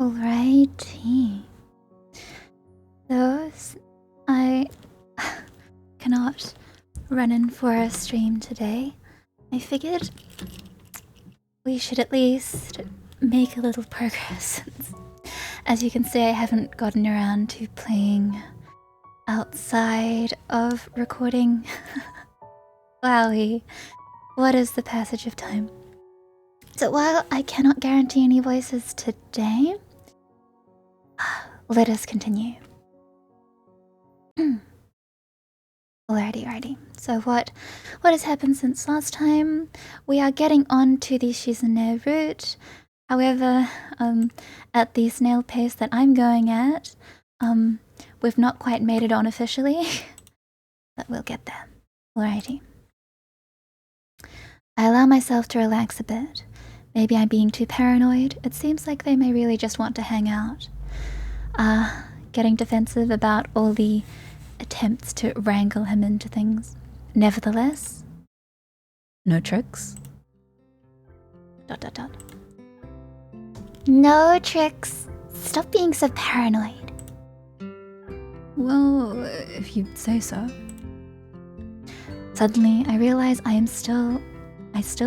Alrighty. Those I cannot run in for a stream today. I figured we should at least make a little progress. As you can see, I haven't gotten around to playing outside of recording. Wowie, what is the passage of time? So while I cannot guarantee any voices today, let us continue. Alrighty. So what has happened since last time? We are getting on to the Shizune route. However, at the snail pace that I'm going at, we've not quite made it on officially, but we'll get there. Alrighty. I allow myself to relax a bit. Maybe I'm being too paranoid. It seems like they may really just want to hang out. Getting defensive about all the attempts to wrangle him into things. Nevertheless, no tricks. ... No tricks. Stop being so paranoid. Well, if you say so. Suddenly, I realize I still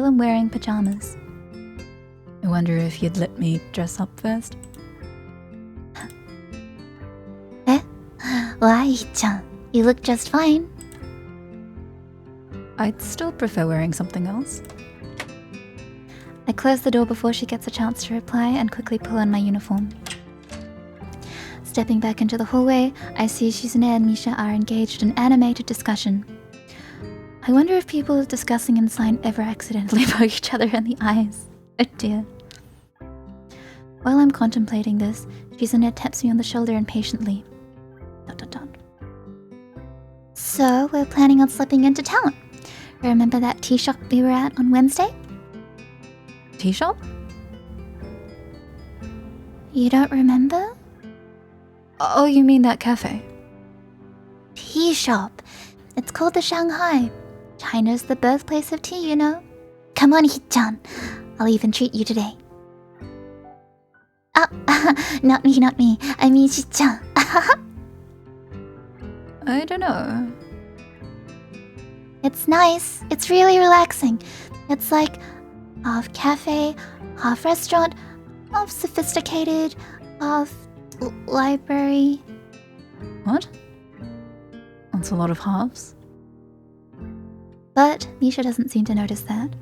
am wearing pajamas. I wonder if you'd let me dress up first. Why, Hee-chan? You look just fine. I'd still prefer wearing something else. I close the door before she gets a chance to reply and quickly pull on my uniform. Stepping back into the hallway, I see Shizune and Misha are engaged in animated discussion. I wonder if people discussing in sign ever accidentally poke each other in the eyes. Oh dear. While I'm contemplating this, Shizune taps me on the shoulder impatiently. ... So, we're planning on slipping into town. Remember that tea shop we were at on Wednesday? Tea shop? You don't remember? Oh, you mean that cafe? Tea shop. It's called the Shanghai. China's the birthplace of tea, you know. Come on, Hee-chan. I'll even treat you today. Not me. I mean Shi-chan. I don't know. It's nice. It's really relaxing. It's like half cafe, half restaurant, half sophisticated, half library. What? That's a lot of halves. But Misha doesn't seem to notice that.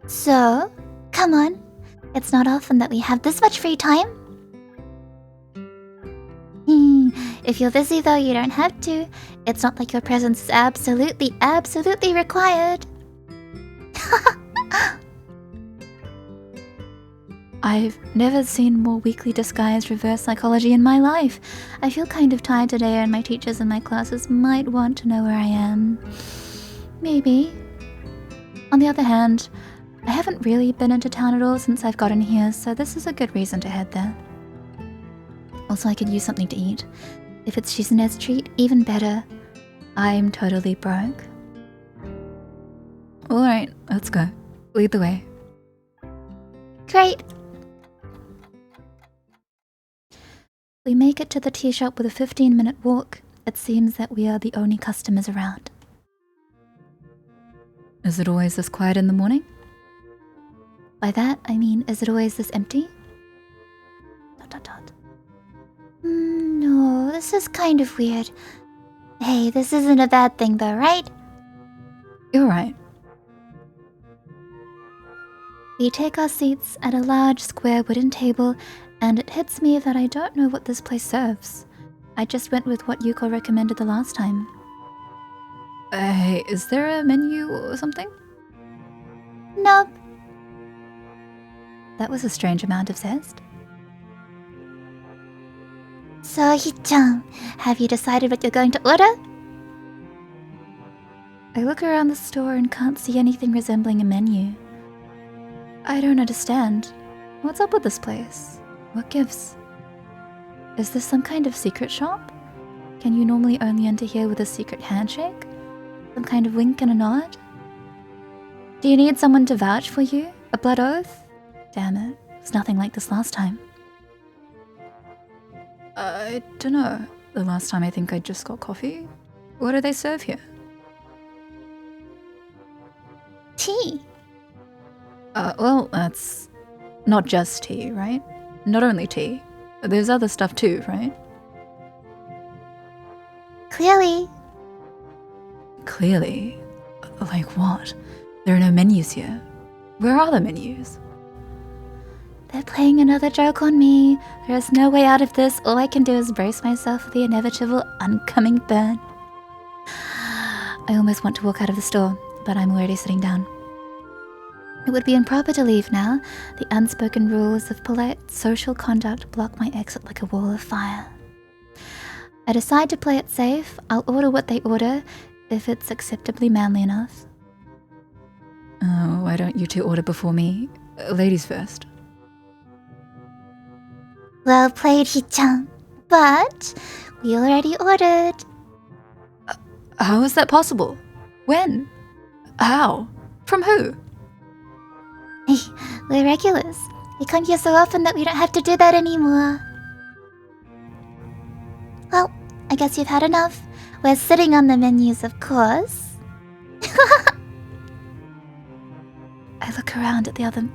So, come on. It's not often that we have this much free time. If you're busy though, you don't have to. It's not like your presence is absolutely required. I've never seen more weakly disguised reverse psychology in my life. I feel kind of tired today and my teachers in my classes might want to know where I am. Maybe. On the other hand, I haven't really been into town at all since I've gotten here, so this is a good reason to head there. Also, I could use something to eat. If it's Shizune's treat, even better. I'm totally broke. Alright, let's go. Lead the way. Great. We make it to the tea shop with a 15-minute walk. It seems that we are the only customers around. Is it always this quiet in the morning? By that, I mean, is it always this empty? ... No, this is kind of weird. Hey, this isn't a bad thing though, right? You're right. We take our seats at a large square wooden table, and it hits me that I don't know what this place serves. I just went with what Yuko recommended the last time. Hey, is there a menu or something? Nope. That was a strange amount of zest. So, Hee-chan, have you decided what you're going to order? I look around the store and can't see anything resembling a menu. I don't understand. What's up with this place? What gives? Is this some kind of secret shop? Can you normally only enter here with a secret handshake? Some kind of wink and a nod? Do you need someone to vouch for you? A blood oath? Damn it, it's nothing like this last time. I don't know. The last time I think I just got coffee. What do they serve here? Tea. Well, that's not just tea, right? Not only tea. There's other stuff too, right? Clearly. Clearly. Like what? There are no menus here. Where are the menus? They're playing another joke on me. There is no way out of this. All I can do is brace myself for the inevitable oncoming burn. I almost want to walk out of the store, but I'm already sitting down. It would be improper to leave now. The unspoken rules of polite social conduct block my exit like a wall of fire. I decide to play it safe. I'll order what they order, if it's acceptably manly enough. Oh, why don't you two order before me? Ladies first. Well played, Hichan. But we already ordered. How is that possible? When? How? From who? We're regulars. We come here so often that we don't have to do that anymore. Well, I guess you've had enough. We're sitting on the menus, of course. I look around at the other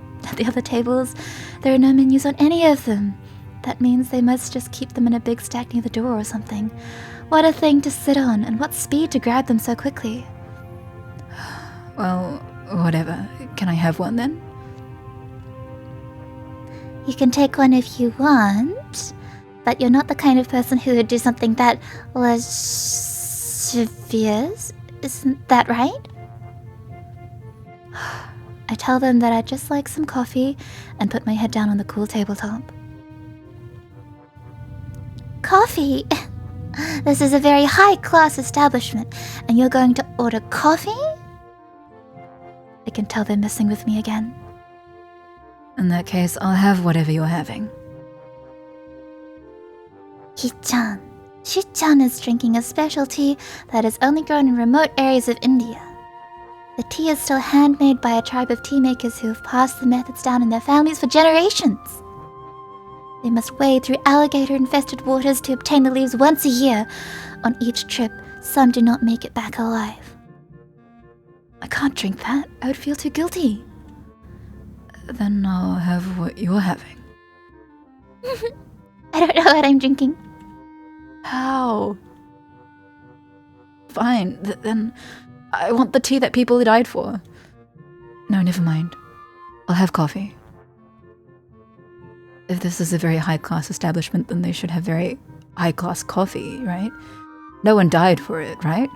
tables. There are no menus on any of them. That means they must just keep them in a big stack near the door or something. What a thing to sit on, and what speed to grab them so quickly. Well, whatever. Can I have one then? You can take one if you want, but you're not the kind of person who would do something that lascivious. Isn't that right? I tell them that I'd just like some coffee and put my head down on the cool tabletop. Coffee? This is a very high-class establishment, and you're going to order coffee? I can tell they're messing with me again. In that case, I'll have whatever you're having. Hichan. Shichan is drinking a special tea that is only grown in remote areas of India. The tea is still handmade by a tribe of tea makers who have passed the methods down in their families for generations. They must wade through alligator-infested waters to obtain the leaves once a year. On each trip, some do not make it back alive. I can't drink that. I would feel too guilty. Then I'll have what you're having. I don't know what I'm drinking. How? Fine, then I want the tea that people died for. No, never mind. I'll have coffee. If this is a very high-class establishment, then they should have very high-class coffee, right? No one died for it, right?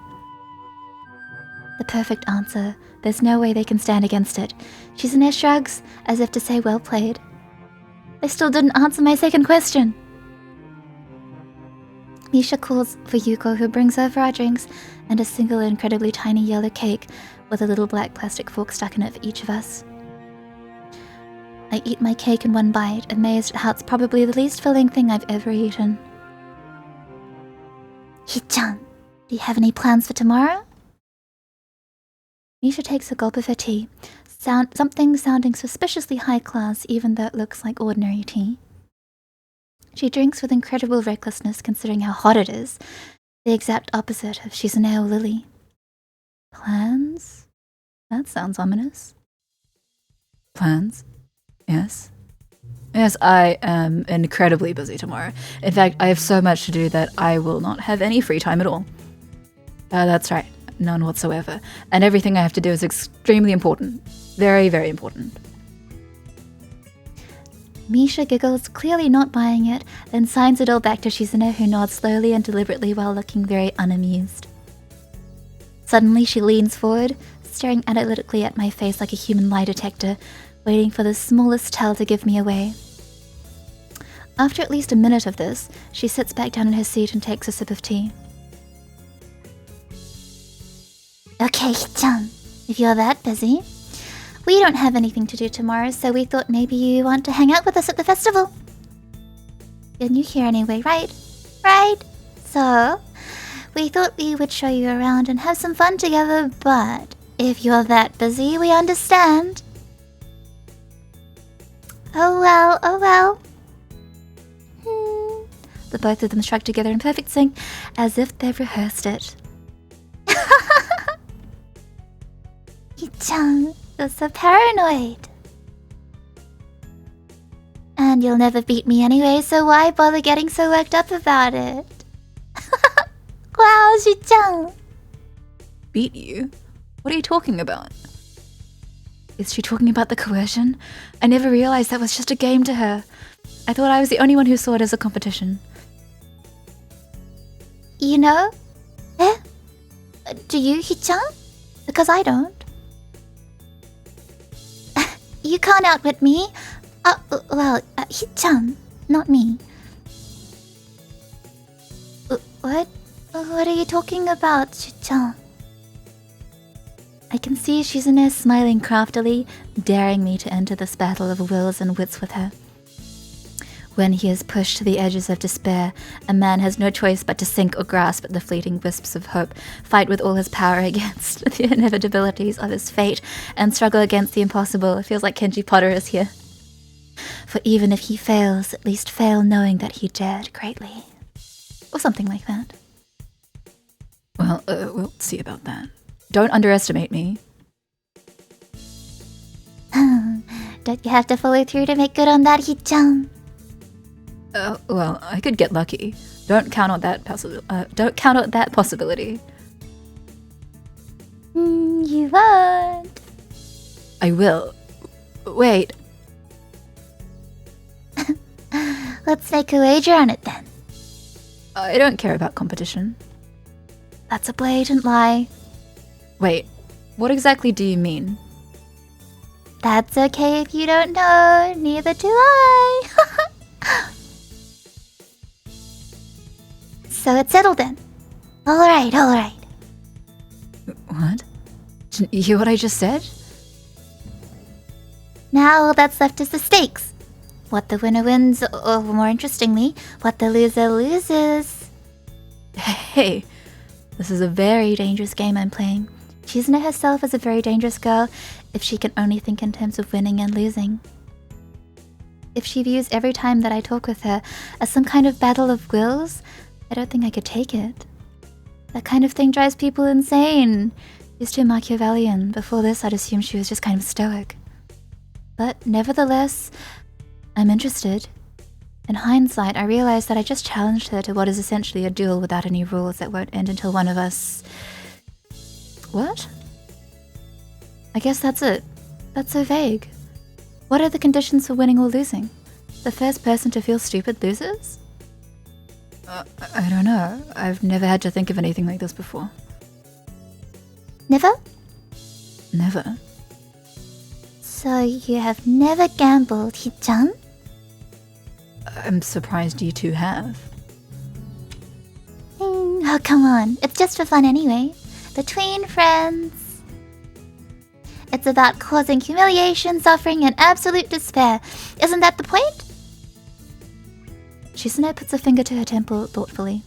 The perfect answer. There's no way they can stand against it. Shizune shrugs, as if to say well played. They still didn't answer my second question. Misha calls for Yuko, who brings over our drinks and a single incredibly tiny yellow cake with a little black plastic fork stuck in it for each of us. I eat my cake in one bite, amazed at how it's probably the least filling thing I've ever eaten. Hichan, do you have any plans for tomorrow? Misha takes a gulp of her tea, something sounding suspiciously high class even though it looks like ordinary tea. She drinks with incredible recklessness considering how hot it is, the exact opposite of Shizune or Lily. Plans? That sounds ominous. Plans? Yes. Yes, I am incredibly busy tomorrow. In fact, I have so much to do that I will not have any free time at all. That's right. None whatsoever. And everything I have to do is extremely important. Very, very important. Misha giggles, clearly not buying it, then signs it all back to Shizune, who nods slowly and deliberately while looking very unamused. Suddenly she leans forward, staring analytically at my face like a human lie detector, waiting for the smallest tell to give me away. After at least a minute of this, she sits back down in her seat and takes a sip of tea. Okay, Hichan, if you're that busy. We don't have anything to do tomorrow, so we thought maybe you want to hang out with us at the festival. You're new here anyway, right? Right? So, we thought we would show you around and have some fun together, but if you're that busy, we understand. Oh well, oh well. The both of them struck together in perfect sync, as if they've rehearsed it. Hee-chan, you're so paranoid. And you'll never beat me anyway, so why bother getting so worked up about it? Wow, Shi-chan! Beat you? What are you talking about? Is she talking about the coercion? I never realized that was just a game to her. I thought I was the only one who saw it as a competition. You know? Eh? Do you, Hee-chan? Because I don't. You can't outwit me. Hee-chan, not me. What? What are you talking about, Shi-chan? I can see Shizune smiling craftily, daring me to enter this battle of wills and wits with her. When he is pushed to the edges of despair, a man has no choice but to sink or grasp at the fleeting wisps of hope, fight with all his power against the inevitabilities of his fate, and struggle against the impossible. It feels like Kenji Potter is here. For even if he fails, at least fail knowing that he dared greatly. Or something like that. Well, we'll see about that. Don't underestimate me. Don't you have to follow through to make good on that, Hee-chan? Well, I could get lucky. Don't count out that possibility. You won't. I will. Wait. Let's make a wager on it then. I don't care about competition. That's a blatant lie. Wait, what exactly do you mean? That's okay if you don't know, neither do I. So it's settled then. Alright. What? Didn't you hear what I just said? Now all that's left is the stakes. What the winner wins, or more interestingly, what the loser loses. Hey, this is a very dangerous game I'm playing. Shizune herself is a very dangerous girl if she can only think in terms of winning and losing. If she views every time that I talk with her as some kind of battle of wills, I don't think I could take it. That kind of thing drives people insane. She's too Machiavellian. Before this, I'd assumed she was just kind of stoic. But nevertheless, I'm interested. In hindsight, I realized that I just challenged her to what is essentially a duel without any rules that won't end until one of us... What? I guess that's it. That's so vague. What are the conditions for winning or losing? The first person to feel stupid loses? I don't know. I've never had to think of anything like this before. Never? Never. So you have never gambled, Hee-chan? I'm surprised you two have. Oh, come on. It's just for fun anyway. Between friends. It's about causing humiliation, suffering, and absolute despair. Isn't that the point? Shizune puts a finger to her temple thoughtfully.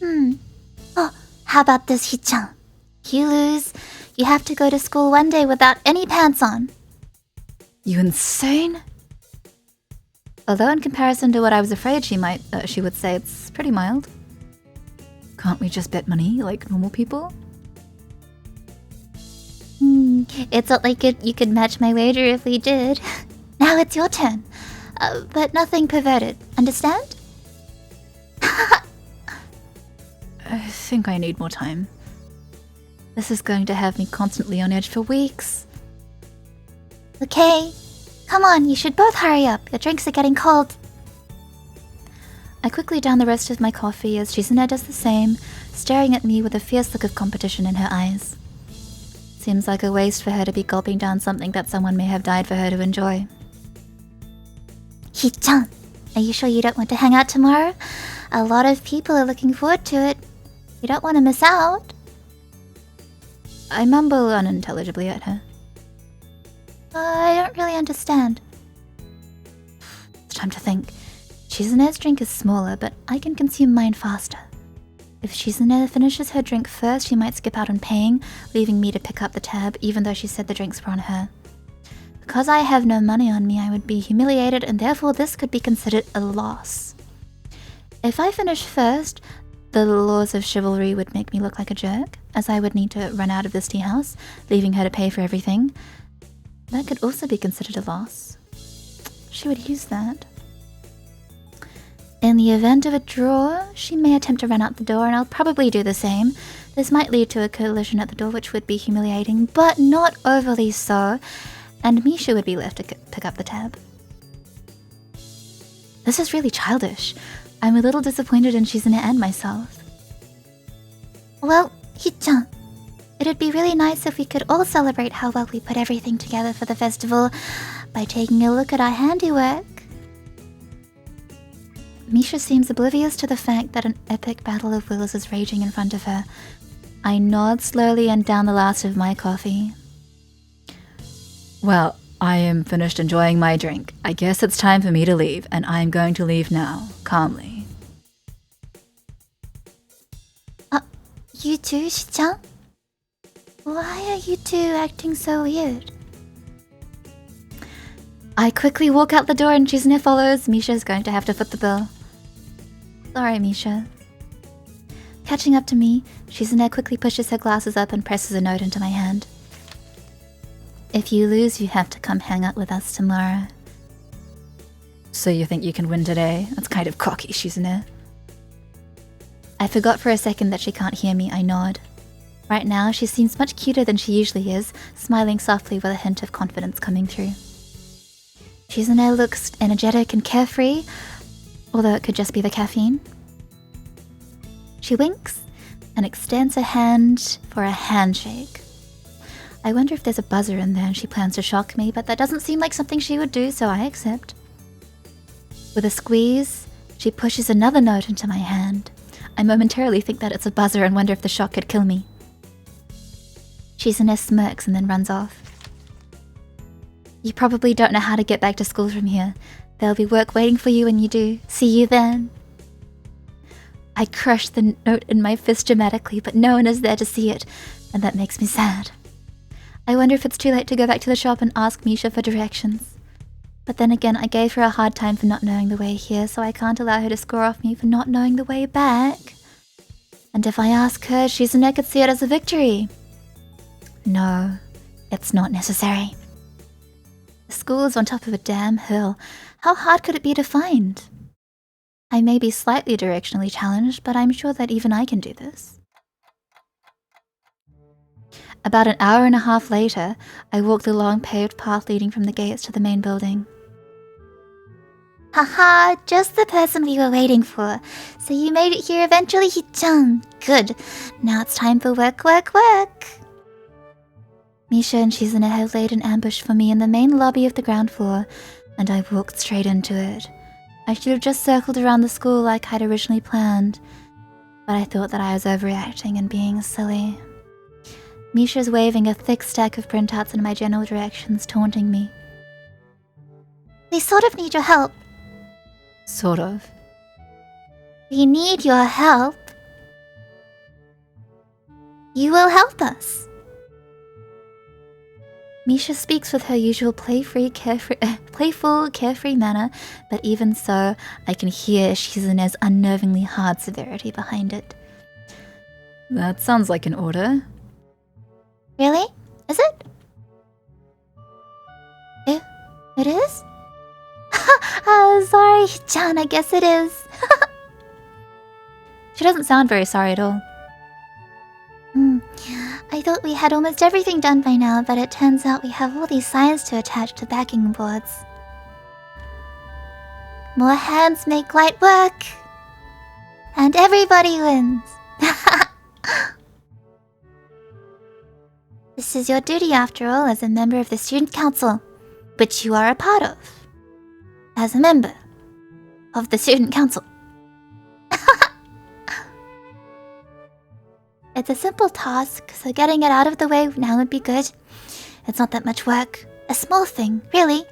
Oh, how about this, Hee-chan? You lose, you have to go to school one day without any pants on. You insane? Although in comparison to what I was afraid she would say, it's pretty mild. Can't we just bet money like normal people? It's not like you could match my wager if we did. Now it's your turn. But nothing perverted. Understand? I think I need more time. This is going to have me constantly on edge for weeks. Okay. Come on, you should both hurry up. Your drinks are getting cold. I quickly down the rest of my coffee as Shizune does the same, staring at me with a fierce look of competition in her eyes. Seems like a waste for her to be gulping down something that someone may have died for her to enjoy. Hee-chan, are you sure you don't want to hang out tomorrow? A lot of people are looking forward to it. You don't want to miss out. I mumble unintelligibly at her. I don't really understand. It's time to think. Shizune's drink is smaller, but I can consume mine faster. If Shizune finishes her drink first, she might skip out on paying, leaving me to pick up the tab, even though she said the drinks were on her. The because I have no money on me, I would be humiliated, and therefore this could be considered a loss. If I finish first, the laws of chivalry would make me look like a jerk, as I would need to run out of this tea house, leaving her to pay for everything. That could also be considered a loss. She would use that. In the event of a draw, she may attempt to run out the door, and I'll probably do the same. This might lead to a collision at the door, which would be humiliating, but not overly so, and Misha would be left to pick up the tab. This is really childish. I'm a little disappointed in Shizune and myself. Well, Hichan, it'd be really nice if we could all celebrate how well we put everything together for the festival by taking a look at our handiwork. Misha seems oblivious to the fact that an epic battle of wills is raging in front of her. I nod slowly and down the last of my coffee. Well, I am finished enjoying my drink. I guess it's time for me to leave, and I am going to leave now, calmly. You too, Shichan? Why are you two acting so weird? I quickly walk out the door and Shizune follows. Misha's going to have to foot the bill. Sorry, Misha. Catching up to me, Shizune quickly pushes her glasses up and presses a note into my hand. If you lose, you have to come hang out with us tomorrow. So you think you can win today? That's kind of cocky, Shizune. I forgot for a second that she can't hear me. I nod. Right now, she seems much cuter than she usually is, smiling softly with a hint of confidence coming through. Shizune looks energetic and carefree, although it could just be the caffeine. She winks and extends her hand for a handshake. I wonder if there's a buzzer in there and she plans to shock me, but that doesn't seem like something she would do, so I accept. With a squeeze, she pushes another note into my hand. I momentarily think that it's a buzzer and wonder if the shock could kill me. Shizune smirks and then runs off. You probably don't know how to get back to school from here. There'll be work waiting for you when you do. See you then. I crush the note in my fist dramatically, but no one is there to see it, and that makes me sad. I wonder if it's too late to go back to the shop and ask Misha for directions. But then again, I gave her a hard time for not knowing the way here, so I can't allow her to score off me for not knowing the way back. And if I ask her, Shizune could see it as a victory. No, it's not necessary. The school is on top of a damn hill. How hard could it be to find? I may be slightly directionally challenged, but I'm sure that even I can do this. About an hour and a half later, I walk the long paved path leading from the gates to the main building. Haha, just the person we were waiting for. So you made it here eventually, Hichan. Good. Now it's time for work. Misha and Shizune have laid an ambush for me in the main lobby of the ground floor, and I walked straight into it. I should have just circled around the school like I'd originally planned, but I thought that I was overreacting and being silly. Misha's waving a thick stack of printouts in my general directions, taunting me. We sort of need your help. Sort of. We need your help. You will help us. Misha speaks with her usual playful, carefree manner, but even so, I can hear Shizune's unnervingly hard severity behind it. That sounds like an order. Really? Is it? It is? Sorry, Chan, I guess it is. She doesn't sound very sorry at all. I thought we had almost everything done by now, but it turns out we have all these signs to attach to backing boards. More hands make light work. And everybody wins. This is your duty, after all, as a member of the student council, which you are a part of. As a member of the student council. It's a simple task, so getting it out of the way now would be good. It's not that much work. A small thing, really.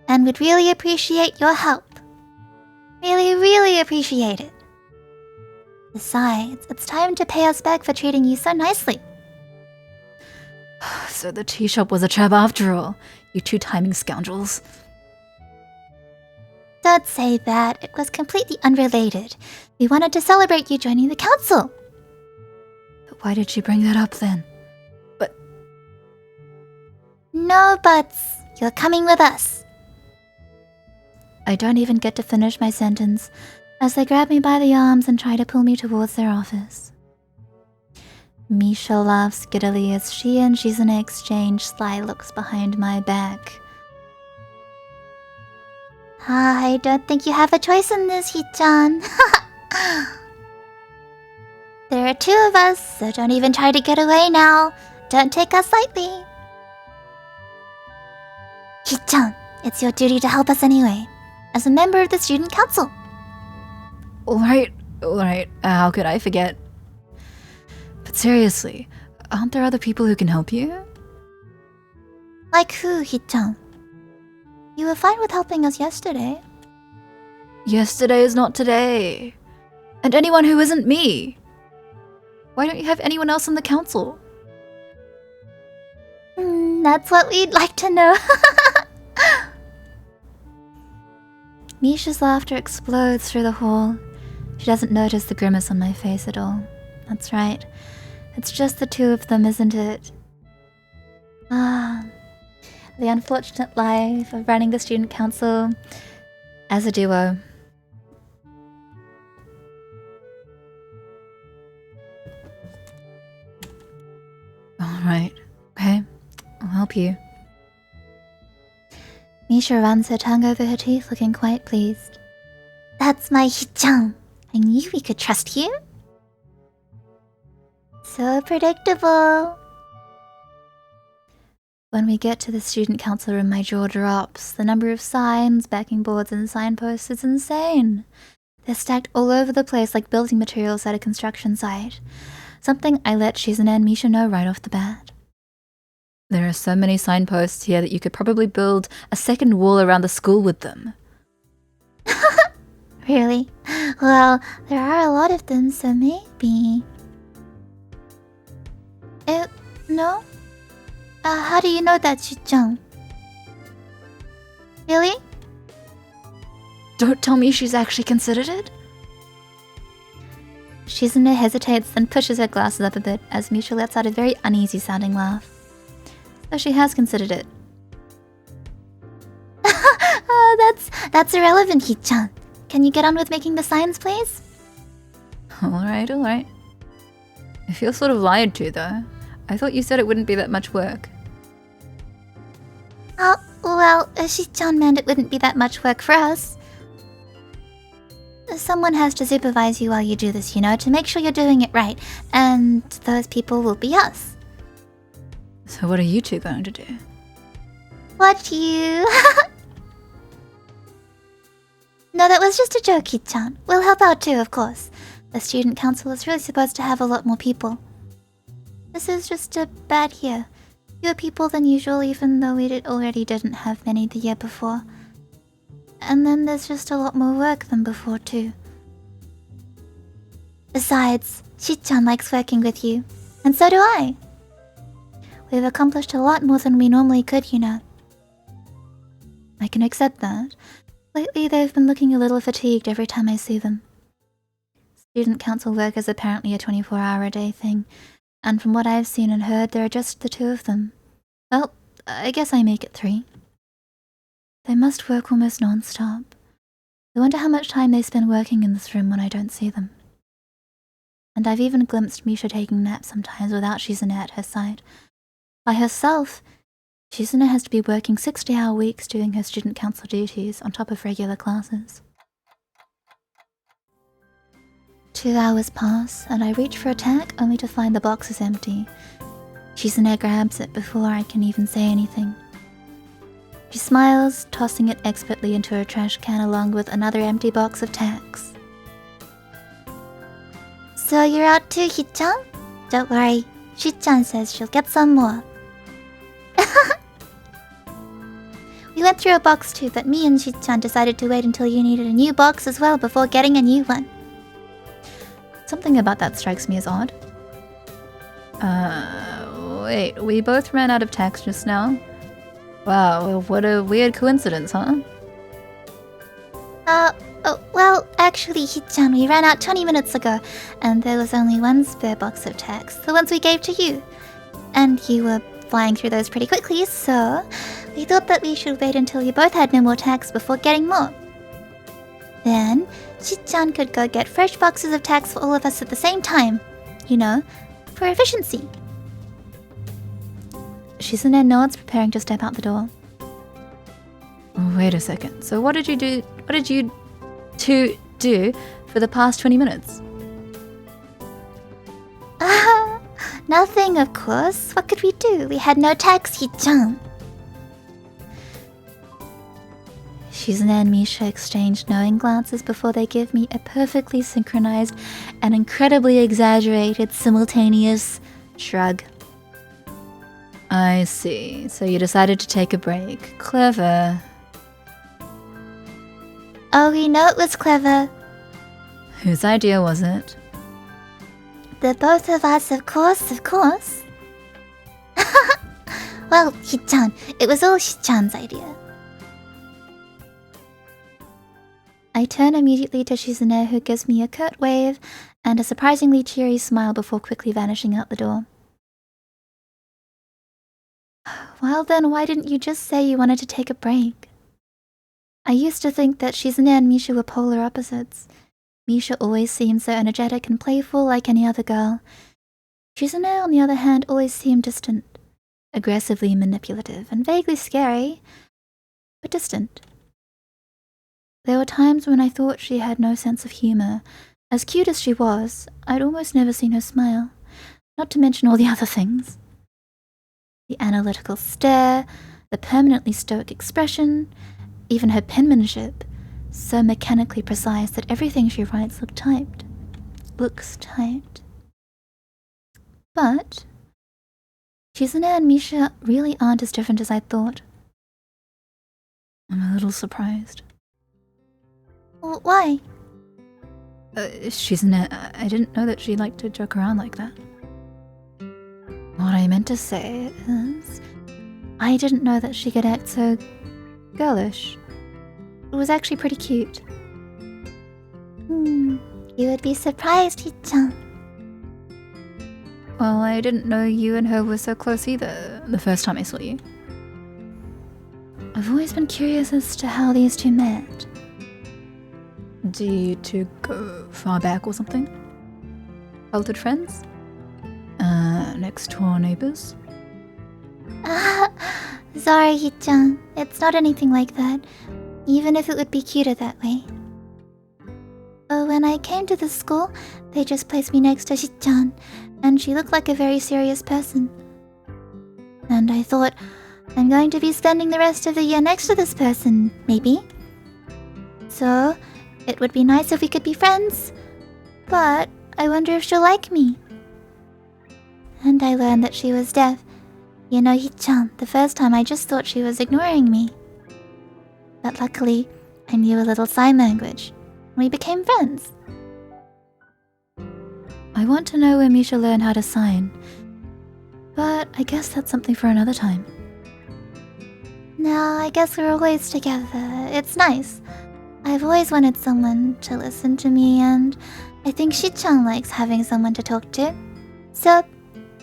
And would really appreciate your help. Really, really appreciate it. Besides, it's time to pay us back for treating you so nicely. So the tea shop was a trap after all. You two timing scoundrels. Don't say that. It was completely unrelated. We wanted to celebrate you joining the council. But why did she bring that up then? No buts. You're coming with us. I don't even get to finish my sentence as they grab me by the arms and try to pull me towards their office. Misha laughs giddily as she and Shizune exchange sly looks behind my back. I don't think you have a choice in this, Hee-chan. There are two of us, so don't even try to get away now. Don't take us lightly. Hee-chan, it's your duty to help us anyway, as a member of the student council. Alright. How could I forget? But seriously, aren't there other people who can help you? Like who, Hee-chan? You were fine with helping us yesterday. Yesterday is not today. And anyone who isn't me. Why don't you have anyone else on the council? That's what we'd like to know. Misha's laughter explodes through the hall. She doesn't notice the grimace on my face at all. That's right. It's just the two of them, isn't it? Ah, the unfortunate life of running the student council as a duo. Alright, okay. I'll help you. Misha runs her tongue over her teeth, looking quite pleased. That's my Hee-chan. I knew we could trust you. So predictable. When we get to the student council room, my jaw drops. The number of signs, backing boards, and signposts is insane. They're stacked all over the place like building materials at a construction site. Something I let Shizune and Misha know right off the bat. There are so many signposts here that you could probably build a second wall around the school with them. Really? Well, there are a lot of them, so maybe... No? How do you know that, Hee-chan? Really? Don't tell me she's actually considered it? Shizune hesitates, then pushes her glasses up a bit as Misha lets out a very uneasy sounding laugh. So she has considered it. That's irrelevant, Hee-chan. Can you get on with making the signs, please? Alright. I feel sort of lied to, though. I thought you said it wouldn't be that much work. Well, Hee-chan meant it wouldn't be that much work for us. Someone has to supervise you while you do this, to make sure you're doing it right. And those people will be us. So what are you two going to do? Watch you. No, that was just a joke, Hee-chan. We'll help out too, of course. The student council is really supposed to have a lot more people. This is just a bad year. Fewer people than usual, even though we already didn't have many the year before. And then there's just a lot more work than before too. Besides, Hee-chan likes working with you. And so do I. We've accomplished a lot more than we normally could, I can accept that. Lately, they've been looking a little fatigued every time I see them. Student council work is apparently a 24-hour-a-day thing, and from what I've seen and heard, there are just the two of them. Well, I guess I make it 3. They must work almost non-stop. I wonder how much time they spend working in this room when I don't see them. And I've even glimpsed Misha taking naps sometimes without Shizune at her side. By herself, Shizune has to be working 60-hour weeks doing her student council duties on top of regular classes. 2 hours pass, and I reach for a tag only to find the box is empty. Shizune grabs it before I can even say anything. She smiles, tossing it expertly into her trash can along with another empty box of tags. So you're out too, Hee-chan? Don't worry, Shi-chan says she'll get some more. We went through a box too, but me and Shi-chan decided to wait until you needed a new box as well before getting a new one. Something about that strikes me as odd. Wait, we both ran out of text just now? Wow, what a weird coincidence, huh? Well, actually, Hichan, we ran out 20 minutes ago, and there was only one spare box of texts, the ones we gave to you. And you were flying through those pretty quickly, so we thought that we should wait until you both had no more texts before getting more. Then, Hichan could go get fresh boxes of texts for all of us at the same time. You know, for efficiency. Shizune nods, preparing to step out the door. Wait a second. So what did you do? What did you two do for the past 20 minutes? Nothing, of course. What could we do? We had no texts, Hichan. Shizune and Misha exchange knowing glances before they give me a perfectly synchronized and incredibly exaggerated simultaneous shrug. I see. So you decided to take a break. Clever. Oh, we know it was clever. Whose idea was it? The both of us, of course. Well, Hichan, it was all Hichan's idea. I turn immediately to Shizune, who gives me a curt wave and a surprisingly cheery smile before quickly vanishing out the door. Well then, why didn't you just say you wanted to take a break? I used to think that Shizune and Misha were polar opposites. Misha always seemed so energetic and playful like any other girl. Shizune, on the other hand, always seemed distant, aggressively manipulative and vaguely scary, but distant. There were times when I thought she had no sense of humor. As cute as she was, I'd almost never seen her smile, not to mention all the other things. The analytical stare, the permanently stoic expression, even her penmanship, so mechanically precise that everything she writes looks typed. But Shizune and Misha really aren't as different as I thought. I'm a little surprised. Why? Shizune, I didn't know that she liked to joke around like that. What I meant to say is, I didn't know that she could act so girlish. It was actually pretty cute. You would be surprised, Hichan. Well, I didn't know you and her were so close either, the first time I saw you. I've always been curious as to how these two met. Do you two go far back or something? Childhood friends? Next door neighbors? Sorry, Hichan. It's not anything like that, even if it would be cuter that way. When I came to the school, they just placed me next to Hichan, and she looked like a very serious person. And I thought, I'm going to be spending the rest of the year next to this person, maybe. So, it would be nice if we could be friends, but I wonder if she'll like me. And I learned that she was deaf. You know, Hichan, the first time I just thought she was ignoring me. But luckily, I knew a little sign language. We became friends. I want to know where Misha learned how to sign, but I guess that's something for another time. No, I guess we're always together. It's nice. I've always wanted someone to listen to me, and I think Hichan likes having someone to talk to. So,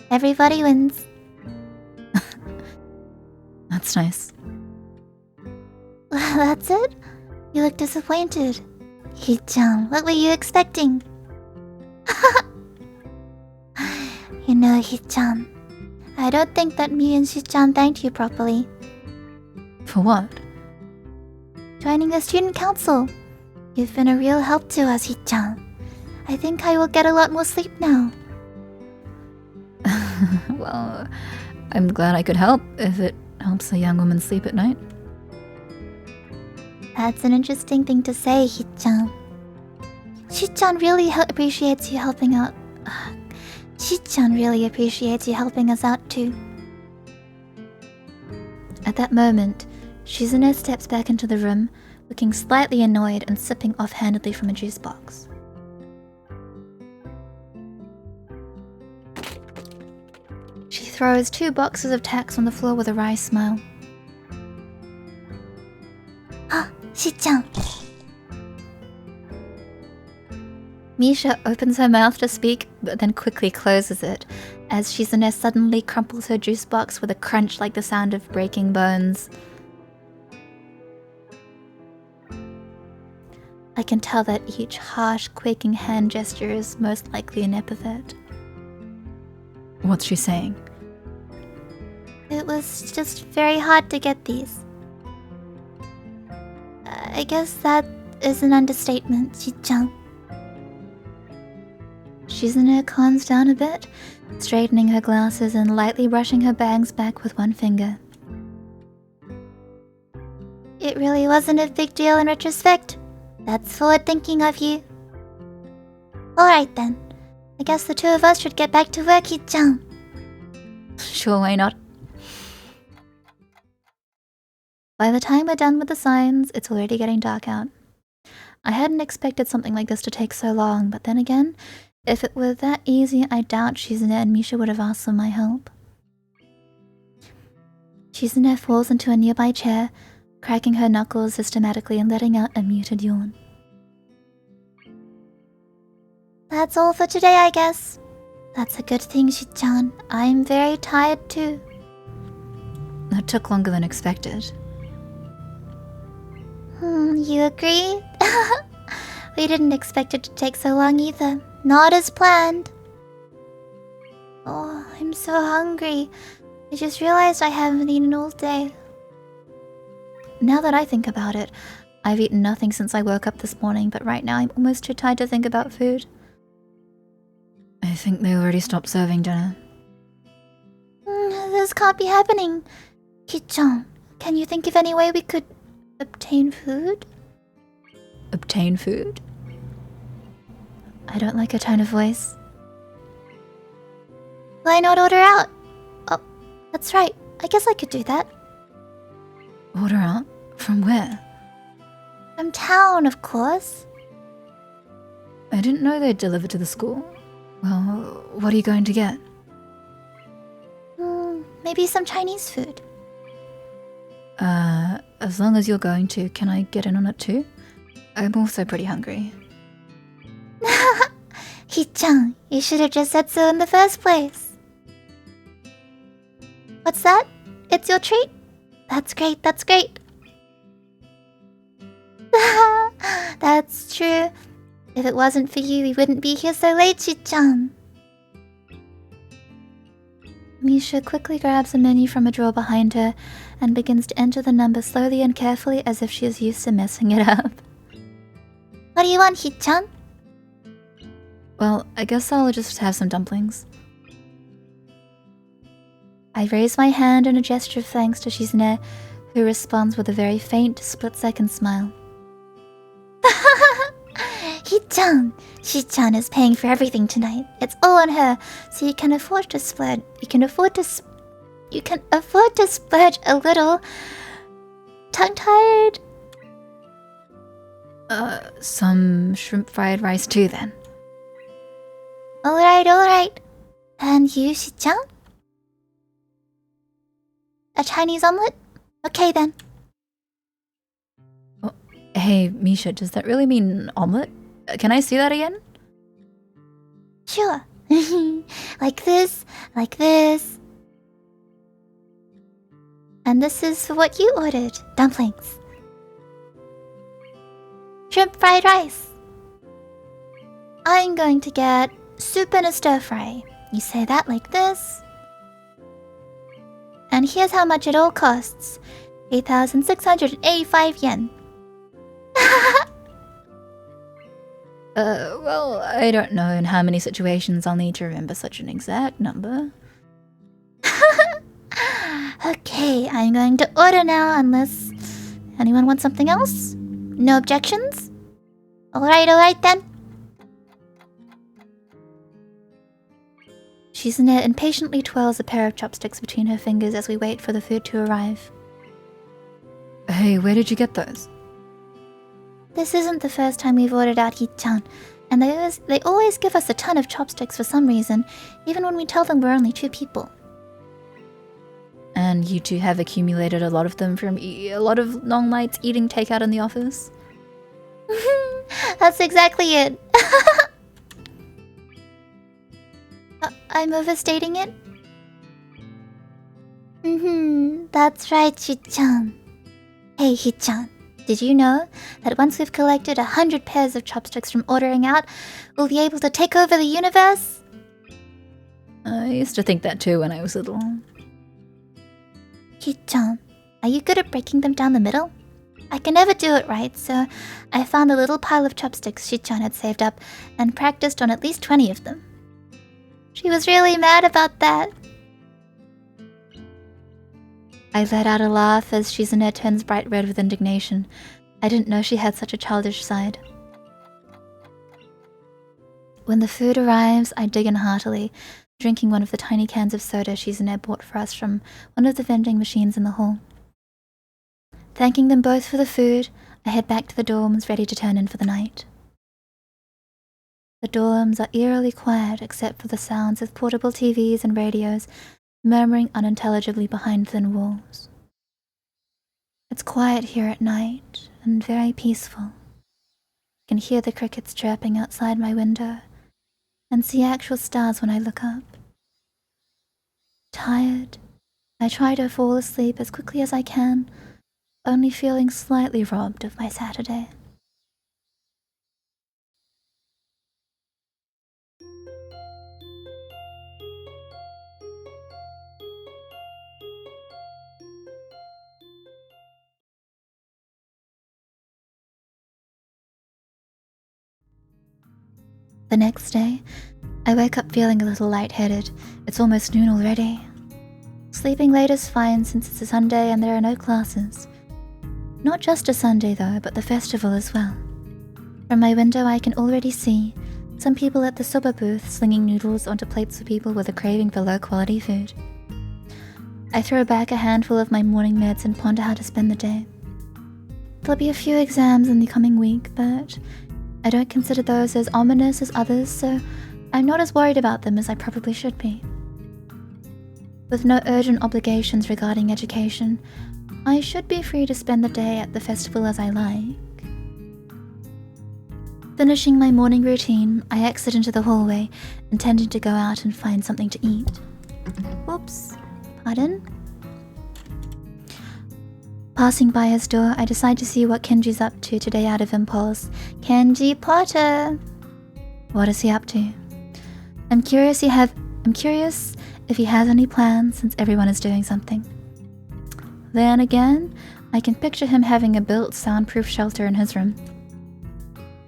everybody wins. That's nice. That's it? You look disappointed. Hichan, what were you expecting? You know, Hichan, I don't think that me and Hichan thanked you properly. For what? Joining the student council. You've been a real help to us, Hichan. I think I will get a lot more sleep now. Well, I'm glad I could help if it helps a young woman sleep at night. That's an interesting thing to say, Hichan. Hichan really appreciates you helping out. Hichan really appreciates you helping us out too. At that moment, Shizune steps back into the room, looking slightly annoyed and sipping offhandedly from a juice box. She throws 2 boxes of tacks on the floor with a wry smile. Ah, Shi-chan. Misha opens her mouth to speak, but then quickly closes it, as Shizune suddenly crumples her juice box with a crunch like the sound of breaking bones. I can tell that each harsh, quaking hand gesture is most likely an epithet. What's she saying? It was just very hard to get these. I guess that is an understatement, Shi-chan. Shizune calms down a bit, straightening her glasses and lightly brushing her bangs back with one finger. It really wasn't a big deal in retrospect. That's forward thinking of you. Alright then. I guess the two of us should get back to work, Shi-chan. Sure, why not? By the time we're done with the signs, it's already getting dark out. I hadn't expected something like this to take so long, but then again, if it were that easy, I doubt Shizune and Misha would have asked for my help. Shizune falls into a nearby chair, cracking her knuckles systematically and letting out a muted yawn. That's all for today, I guess. That's a good thing, Shi-chan. I'm very tired too. That took longer than expected. You agree? We didn't expect it to take so long either. Not as planned. Oh, I'm so hungry. I just realized I haven't eaten all day. Now that I think about it, I've eaten nothing since I woke up this morning, but right now I'm almost too tired to think about food. I think they already stopped serving dinner. This can't be happening. Ki-chan, can you think of any way we could obtain food? Obtain food? I don't like her tone of voice. Why not order out? Oh, that's right. I guess I could do that. Order out? From where? From town, of course. I didn't know they'd deliver to the school. Well, what are you going to get? Maybe some Chinese food. As long as you're going to, can I get in on it too? I'm also pretty hungry. Hi-chan, you should have just said so in the first place. What's that? It's your treat? That's great, that's great. That's true. If it wasn't for you, we wouldn't be here so late, Shi-chan. Misha quickly grabs a menu from a drawer behind her and begins to enter the number slowly and carefully as if she is used to messing it up. What do you want, Hi-chan? Well, I guess I'll just have some dumplings. I raise my hand in a gesture of thanks to Shizune, who responds with a very faint, split-second smile. Hi-chan, Shi-chan is paying for everything tonight. It's all on her, so you can afford to splurge. You can afford to splurge a little. Tongue-tied? Some shrimp fried rice too, then. Alright. And you, Shi-chan? A Chinese omelet? Okay then. Oh, hey, Misha, does that really mean omelet? Can I see that again? Sure. Like this. And this is for what you ordered. Dumplings. Shrimp fried rice. I'm going to get soup and a stir fry. You say that like this. And here's how much it all costs. 8,685 yen. Well, I don't know in how many situations I'll need to remember such an exact number. Okay, I'm going to order now unless anyone wants something else? No objections? Alright then. Shizune impatiently twirls a pair of chopsticks between her fingers as we wait for the food to arrive. Hey, where did you get those? This isn't the first time we've ordered out Hi-chan, and they always give us a ton of chopsticks for some reason, even when we tell them we're only 2 people. And you two have accumulated a lot of them from a lot of long nights eating takeout in the office? That's exactly it. I'm overstating it? That's right, Shi-chan. Hey, Hi-chan, did you know that once we've collected 100 pairs of chopsticks from ordering out, we'll be able to take over the universe? I used to think that too when I was little. Hi-chan, are you good at breaking them down the middle? I can never do it right, so I found a little pile of chopsticks Shi-chan had saved up and practiced on at least 20 of them. She was really mad about that. I let out a laugh as Shizune turns bright red with indignation. I didn't know she had such a childish side. When the food arrives, I dig in heartily, drinking one of the tiny cans of soda Shizune bought for us from one of the vending machines in the hall. Thanking them both for the food, I head back to the dorms ready to turn in for the night. The dorms are eerily quiet except for the sounds of portable TVs and radios murmuring unintelligibly behind thin walls. It's quiet here at night and very peaceful. I can hear the crickets chirping outside my window and see actual stars when I look up. Tired, I try to fall asleep as quickly as I can, only feeling slightly robbed of my Saturday. The next day, I wake up feeling a little lightheaded. It's almost noon already. Sleeping late is fine since it's a Sunday and there are no classes. Not just a Sunday though, but the festival as well. From my window I can already see some people at the soba booth slinging noodles onto plates for people with a craving for low-quality food. I throw back a handful of my morning meds and ponder how to spend the day. There'll be a few exams in the coming week, but I don't consider those as ominous as others, so I'm not as worried about them as I probably should be. With no urgent obligations regarding education, I should be free to spend the day at the festival as I like. Finishing my morning routine, I exit into the hallway, intending to go out and find something to eat. Oops, pardon? Passing by his door, I decide to see what Kenji's up to today out of impulse. Kenji Potter! What is he up to? I'm curious if he has any plans since everyone is doing something. Then again, I can picture him having a built soundproof shelter in his room.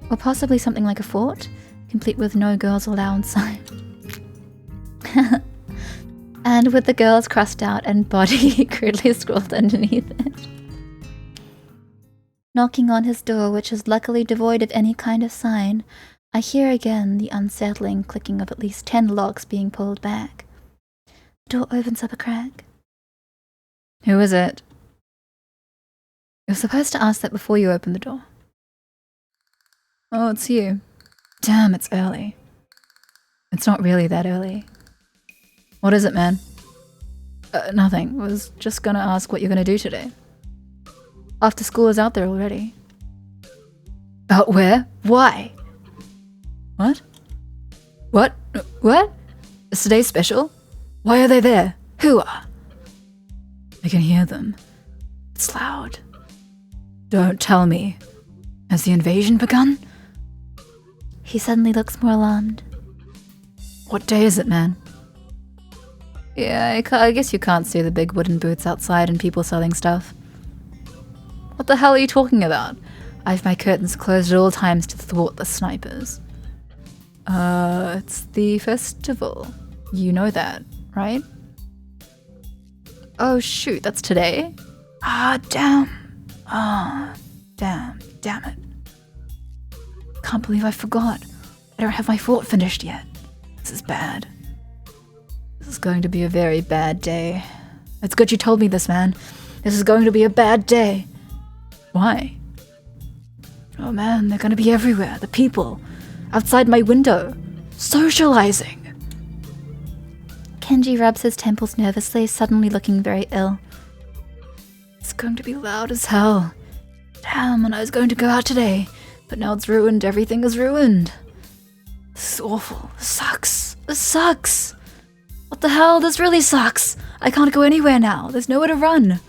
Or possibly something like a fort, complete with no girls allowed sign. And with the girls crossed out and body crudely scrawled underneath it. Knocking on his door, which is luckily devoid of any kind of sign, I hear again the unsettling clicking of at least 10 locks being pulled back. The door opens up a crack. Who is it? You're supposed to ask that before you open the door. Oh, it's you. Damn, it's early. It's not really that early. What is it, man? Nothing. Was just gonna ask what you're gonna do today. After school is out there already. Out where? Why? What? What? What? Is today special? Why are they there? Who are? I can hear them. It's loud. Don't tell me. Has the invasion begun? He suddenly looks more alarmed. What day is it, man? Yeah, I guess you can't see the big wooden booths outside and people selling stuff. What the hell are you talking about? I have my curtains closed at all times to thwart the snipers. It's the festival. You know that, right? Oh shoot, that's today? Ah, damn. Damn it. Can't believe I forgot. I don't have my fort finished yet. This is bad. This is going to be a very bad day. It's good you told me this, man. This is going to be a bad day. Why? Oh man, they're gonna be everywhere. The people. Outside my window. Socializing. Kenji rubs his temples nervously, suddenly looking very ill. It's going to be loud as hell. Damn, and I was going to go out today, but now it's ruined. Everything is ruined. This is awful. This sucks. This sucks. What the hell? This really sucks. I can't go anywhere now. There's nowhere to run.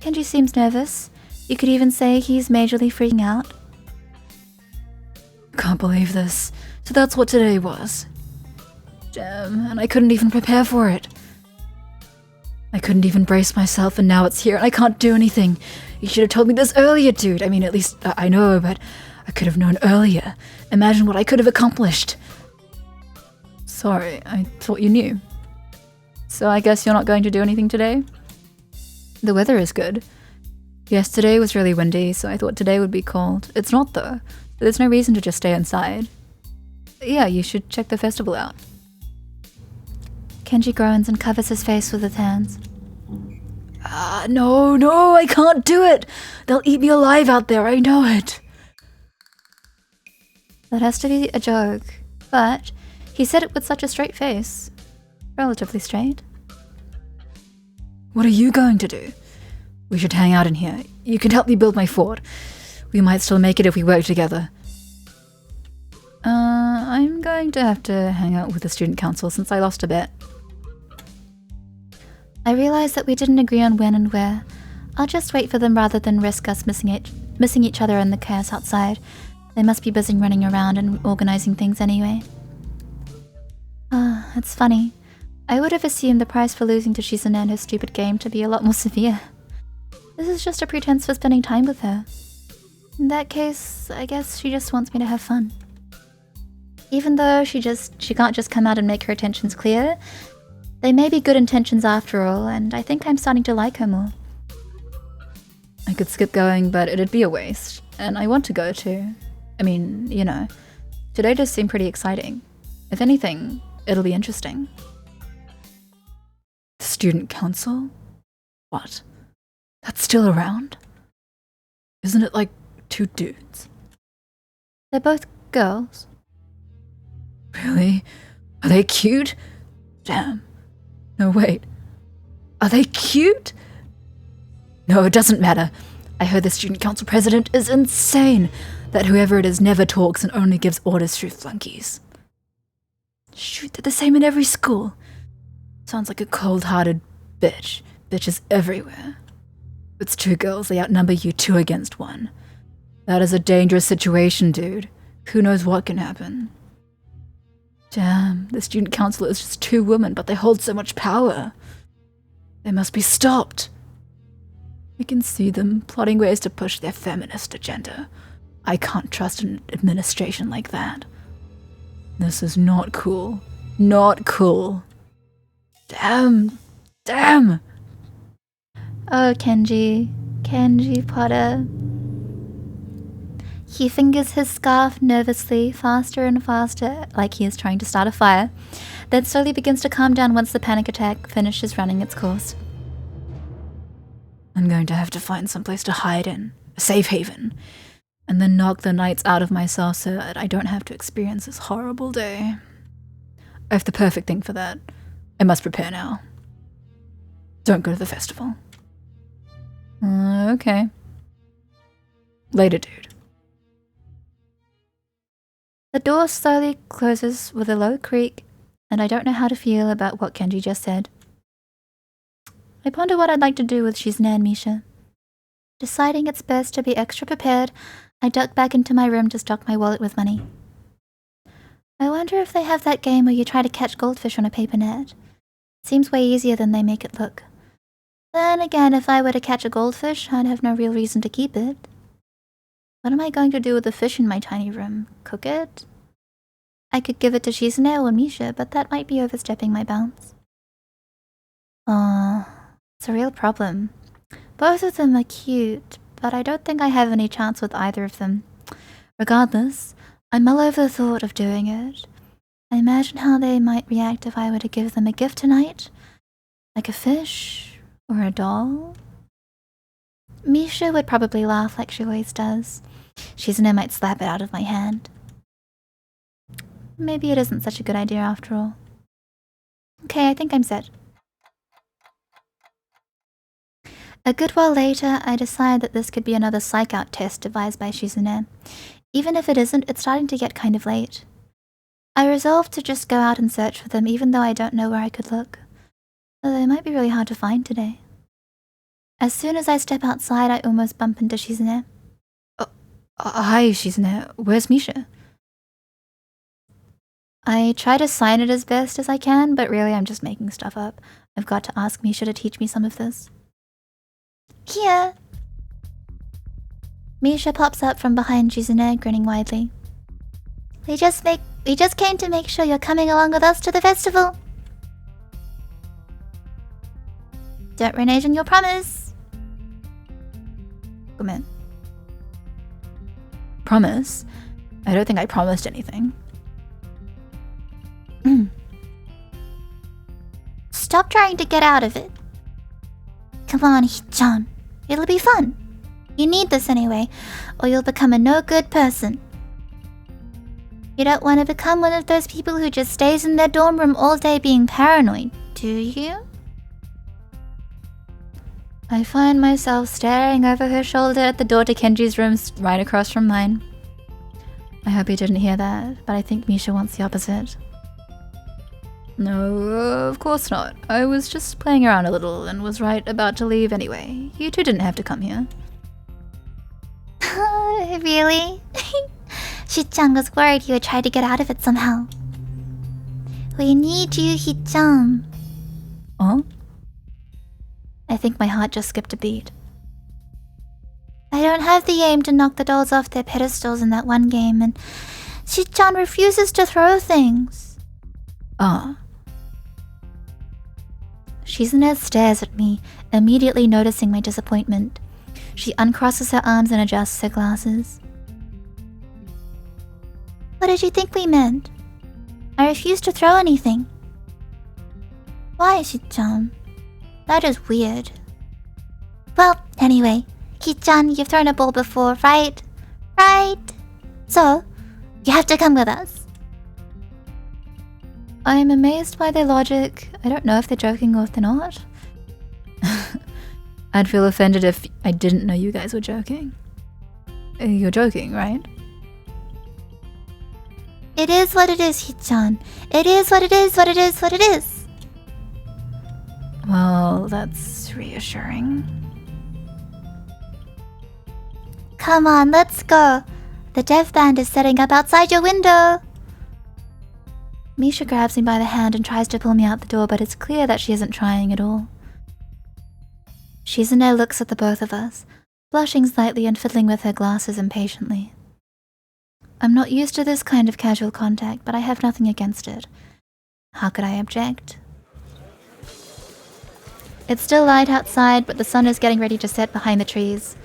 Kenji seems nervous. You could even say he's majorly freaking out. Can't believe this. So that's what today was. Damn, and I couldn't even prepare for it. I couldn't even brace myself, and now it's here, and I can't do anything. You should have told me this earlier, dude. I mean, at least I know, but I could have known earlier. Imagine what I could have accomplished. Sorry, I thought you knew. So I guess you're not going to do anything today? The weather is good. Yesterday was really windy, so I thought today would be cold. It's not though. There's no reason to just stay inside. Yeah, you should check the festival out. Kenji groans and covers his face with his hands. No, I can't do it! They'll eat me alive out there, I know it! That has to be a joke, but he said it with such a straight face. Relatively straight. What are you going to do? We should hang out in here. You can help me build my fort. We might still make it if we work together. I'm going to have to hang out with the student council since I lost a bet. I realize that we didn't agree on when and where. I'll just wait for them rather than risk us missing each other in the chaos outside. They must be busy running around and organizing things anyway. It's funny. I would have assumed the price for losing to Shizune and her stupid game to be a lot more severe. This is just a pretense for spending time with her. In that case, I guess she just wants me to have fun. Even though she can't just come out and make her intentions clear, they may be good intentions after all, and I think I'm starting to like her more. I could skip going, but it'd be a waste, and I want to go too. I mean, you know, today does seem pretty exciting. If anything, it'll be interesting. The student council? What? That's still around? Isn't it like 2 dudes? They're both girls. Really? Are they cute? Damn. No, wait. Are they cute? No, it doesn't matter. I heard the student council president is insane. That whoever it is never talks and only gives orders through flunkies. Shoot, they're the same in every school. Sounds like a cold-hearted bitch. Bitches everywhere. It's 2 girls, they outnumber you 2 against 1. That is a dangerous situation, dude. Who knows what can happen? Damn, the student council is just 2 women, but they hold so much power. They must be stopped. I can see them plotting ways to push their feminist agenda. I can't trust an administration like that. This is not cool. Not cool. Damn. Damn. Oh, Kenji. Kenji Potter. He fingers his scarf nervously, faster and faster, like he is trying to start a fire, then slowly begins to calm down once the panic attack finishes running its course. I'm going to have to find someplace to hide in, a safe haven, and then knock the nights out of myself so that I don't have to experience this horrible day. I have the perfect thing for that. I must prepare now. Don't go to the festival. Okay. Later, dude. The door slowly closes with a low creak, and I don't know how to feel about what Kenji just said. I ponder what I'd like to do with Shizune and Misha. Deciding it's best to be extra prepared, I duck back into my room to stock my wallet with money. I wonder if they have that game where you try to catch goldfish on a paper net. It seems way easier than they make it look. Then again, if I were to catch a goldfish, I'd have no real reason to keep it. What am I going to do with the fish in my tiny room? Cook it? I could give it to Shizune or Misha, but that might be overstepping my bounds. It's a real problem. Both of them are cute, but I don't think I have any chance with either of them. Regardless, I mull over the thought of doing it. I imagine how they might react if I were to give them a gift tonight. Like a fish or a doll. Misha would probably laugh like she always does. Shizune might slap it out of my hand. Maybe it isn't such a good idea after all. Okay, I think I'm set. A good while later, I decide that this could be another psych-out test devised by Shizune. Even if it isn't, it's starting to get kind of late. I resolve to just go out and search for them, even though I don't know where I could look. Although they might be really hard to find today. As soon as I step outside, I almost bump into Shizune. Hi, Shizune. Where's Misha? I try to sign it as best as I can, but really I'm just making stuff up. I've got to ask Misha to teach me some of this. Here! Misha pops up from behind Shizune, grinning widely. We just came to make sure you're coming along with us to the festival. Don't renege on your promise. Come in. Promise? I don't think I promised anything. Stop trying to get out of it. Come on, Hichan. It'll be fun. You need this anyway, or you'll become a no-good person. You don't want to become one of those people who just stays in their dorm room all day being paranoid, do you? I find myself staring over her shoulder at the door to Kenji's room right across from mine. I hope he didn't hear that, but I think Misha wants the opposite. No, of course not. I was just playing around a little and was right about to leave anyway. You two didn't have to come here. Really? Shi-chan was worried you would try to get out of it somehow. We need you, Hi-chan. Huh? I think my heart just skipped a beat. I don't have the aim to knock the dolls off their pedestals in that one game, and Shi-chan refuses to throw things. Shizune stares at me, immediately noticing my disappointment. She uncrosses her arms and adjusts her glasses. What did you think we meant? I refuse to throw anything. Why, Shi-chan? That is weird. Well, anyway, Hi-chan, you've thrown a ball before, right? Right? So, you have to come with us. I'm amazed by their logic. I don't know if they're joking or if they're not. I'd feel offended if I didn't know you guys were joking. You're joking, right? It is what it is, Hi-chan. It is what it is, what it is, what it is. Well, that's reassuring. Come on, let's go. The dev band is setting up outside your window. Misha grabs me by the hand and tries to pull me out the door, but it's clear that she isn't trying at all. Shizune looks at the both of us, blushing slightly and fiddling with her glasses impatiently. I'm not used to this kind of casual contact, but I have nothing against it. How could I object? It's still light outside, but the sun is getting ready to set behind the trees.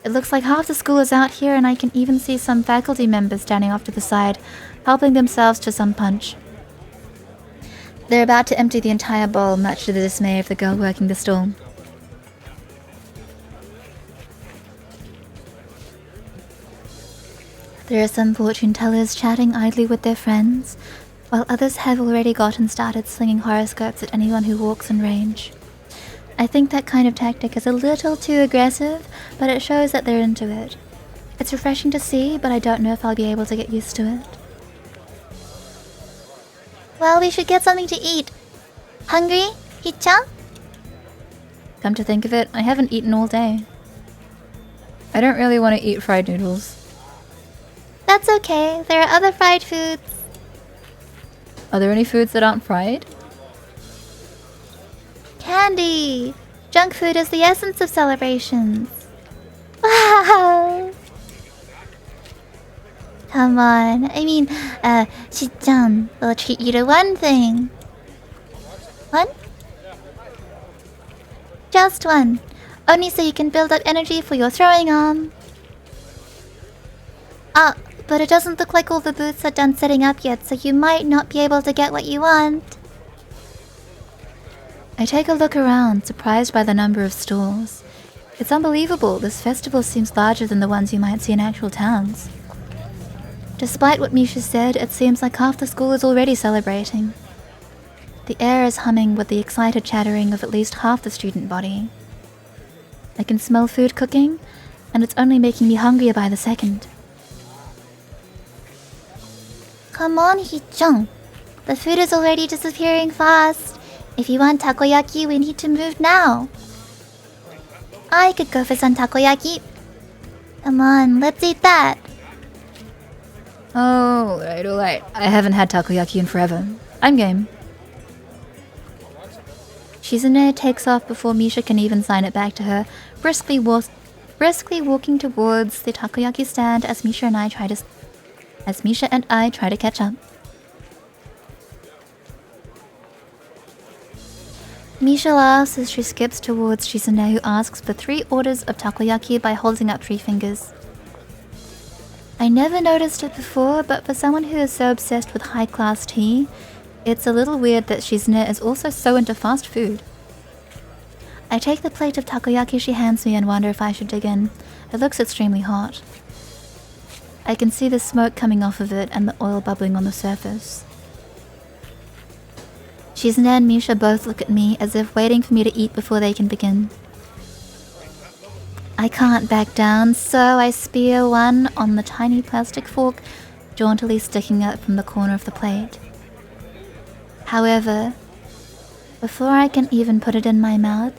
It looks like half the school is out here, and I can even see some faculty members standing off to the side, helping themselves to some punch. They're about to empty the entire bowl, much to the dismay of the girl working the stall. There are some fortune tellers chatting idly with their friends, while others have already gotten started slinging horoscopes at anyone who walks in range. I think that kind of tactic is a little too aggressive, but it shows that they're into it. It's refreshing to see, but I don't know if I'll be able to get used to it. Well, we should get something to eat. Hungry, Hi-chan? Come to think of it, I haven't eaten all day. I don't really want to eat fried noodles. That's okay, there are other fried foods. Are there any foods that aren't fried? Candy! Junk food is the essence of celebrations. Wow! Come on, I mean, Shi-chan, we'll treat you to one thing. One? Just one. Only so you can build up energy for your throwing arm. But it doesn't look like all the booths are done setting up yet, so you might not be able to get what you want. I take a look around, surprised by the number of stalls. It's unbelievable, this festival seems larger than the ones you might see in actual towns. Despite what Misha said, it seems like half the school is already celebrating. The air is humming with the excited chattering of at least half the student body. I can smell food cooking, and it's only making me hungrier by the second. Come on, Hee-chan. The food is already disappearing fast. If you want takoyaki, we need to move now. I could go for some takoyaki. Come on, let's eat that. Oh, alright. I haven't had takoyaki in forever. I'm game. Shizune takes off before Misha can even sign it back to her, briskly walking towards the takoyaki stand as Misha and I try to catch up. Misha laughs as she skips towards Shizune, who asks for 3 orders of takoyaki by holding up 3 fingers. I never noticed it before, but for someone who is so obsessed with high-class tea, it's a little weird that Shizune is also so into fast food. I take the plate of takoyaki she hands me and wonder if I should dig in. It looks extremely hot. I can see the smoke coming off of it and the oil bubbling on the surface. Shizune and Misha both look at me as if waiting for me to eat before they can begin. I can't back down, so I spear one on the tiny plastic fork jauntily sticking up from the corner of the plate. However, before I can even put it in my mouth,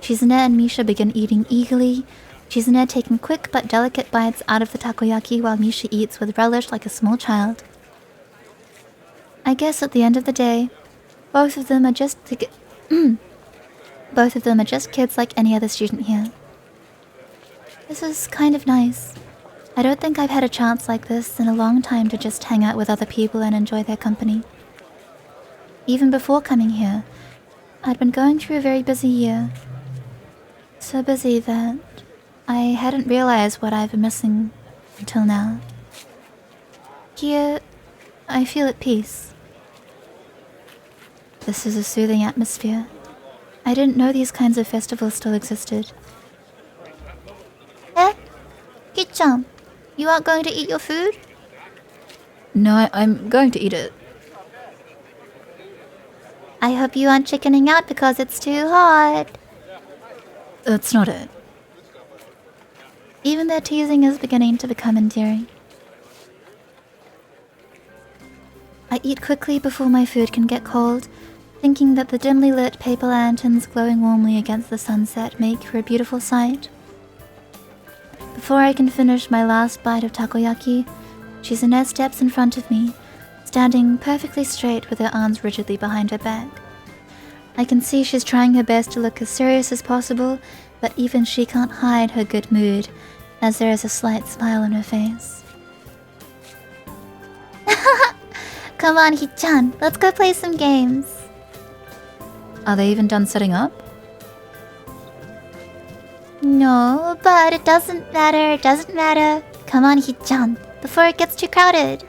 Shizune and Misha begin eating eagerly, Shizune taking quick but delicate bites out of the takoyaki while Misha eats with relish like a small child. I guess at the end of the day, both of them are just kids like any other student here. This is kind of nice. I don't think I've had a chance like this in a long time to just hang out with other people and enjoy their company. Even before coming here, I'd been going through a very busy year. So busy that I hadn't realized what I've been missing until now. Here, I feel at peace. This is a soothing atmosphere. I didn't know these kinds of festivals still existed. Eh? Hee-chan, you aren't going to eat your food? No, I'm going to eat it. I hope you aren't chickening out because it's too hot. That's not it. Even their teasing is beginning to become endearing. I eat quickly before my food can get cold, thinking that the dimly lit paper lanterns glowing warmly against the sunset make for a beautiful sight. Before I can finish my last bite of takoyaki, Shizune steps in front of me, standing perfectly straight with her arms rigidly behind her back. I can see she's trying her best to look as serious as possible, but even she can't hide her good mood, as there is a slight smile on her face. Come on, Hee-chan, let's go play some games. Are they even done setting up? No, but it doesn't matter. Come on, Hee-chan, before it gets too crowded.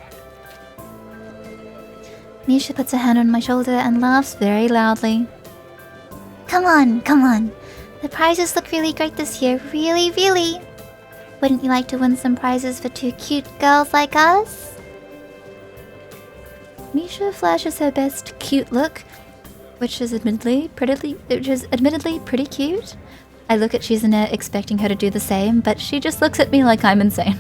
Misha puts her hand on my shoulder and laughs very loudly. Come on. The prizes look really great this year, really. Wouldn't you like to win some prizes for 2 cute girls like us? Misha flashes her best cute look, which is admittedly pretty cute. I look at Shizune expecting her to do the same, but she just looks at me like I'm insane.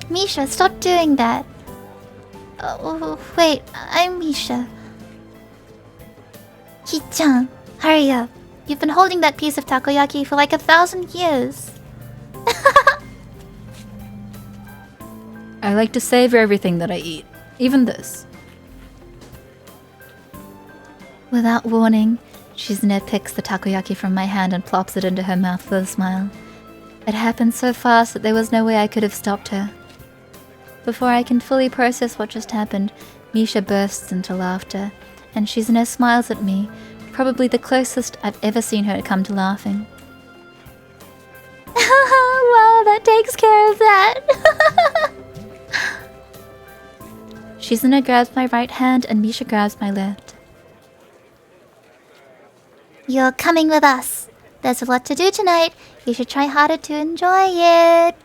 Misha, stop doing that. Oh, wait, I'm Misha. Hee-chan, hurry up. You've been holding that piece of takoyaki for like 1,000 years. I like to savor everything that I eat, even this. Without warning, Shizune picks the takoyaki from my hand and plops it into her mouth with a smile. It happened so fast that there was no way I could have stopped her. Before I can fully process what just happened, Misha bursts into laughter, and Shizune smiles at me, probably the closest I've ever seen her come to laughing. Well, that takes care of that. Shizune grabs my right hand and Misha grabs my left. You're coming with us. There's a lot to do tonight. You should try harder to enjoy it.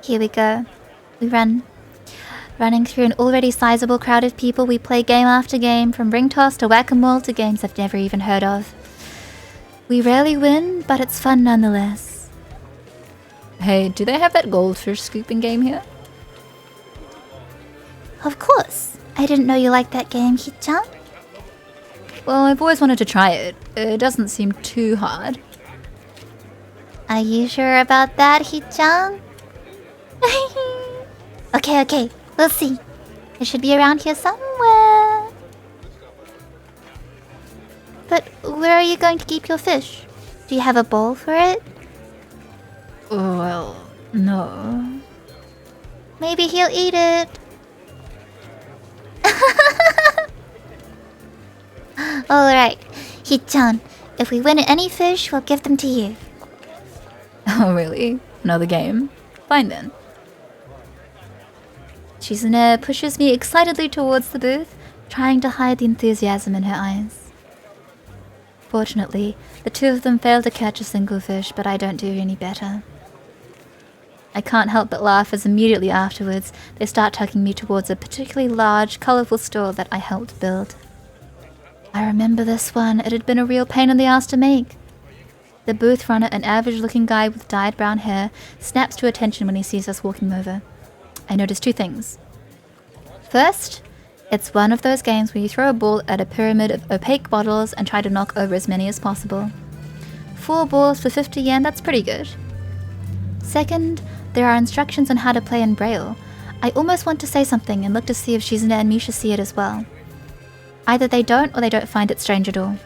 Here we go. We run. Running through an already sizable crowd of people, we play game after game, from ring toss to whack-a-mole to games I've never even heard of. We rarely win, but it's fun nonetheless. Hey, do they have that goldfish scooping game here? Of course. I didn't know you liked that game, Hichan. Well, I've always wanted to try it. It doesn't seem too hard. Are you sure about that, Hichan? Okay. We'll see. It should be around here somewhere. But where are you going to keep your fish? Do you have a bowl for it? Well, no. Maybe he'll eat it. Alright, Hichan, if we win any fish, we'll give them to you. Oh, really? Another game? Fine then. Shizune pushes me excitedly towards the booth, trying to hide the enthusiasm in her eyes. Fortunately, the two of them fail to catch a single fish, but I don't do any better. I can't help but laugh as immediately afterwards they start tugging me towards a particularly large, colourful stall that I helped build. I remember this one. It had been a real pain in the ass to make. The booth runner, an average-looking guy with dyed brown hair, snaps to attention when he sees us walking over. I notice two things. First, it's one of those games where you throw a ball at a pyramid of opaque bottles and try to knock over as many as possible. 4 balls for 50 yen, that's pretty good. Second, there are instructions on how to play in Braille. I almost want to say something and look to see if Shizune and Misha see it as well. Either they don't or they don't find it strange at all.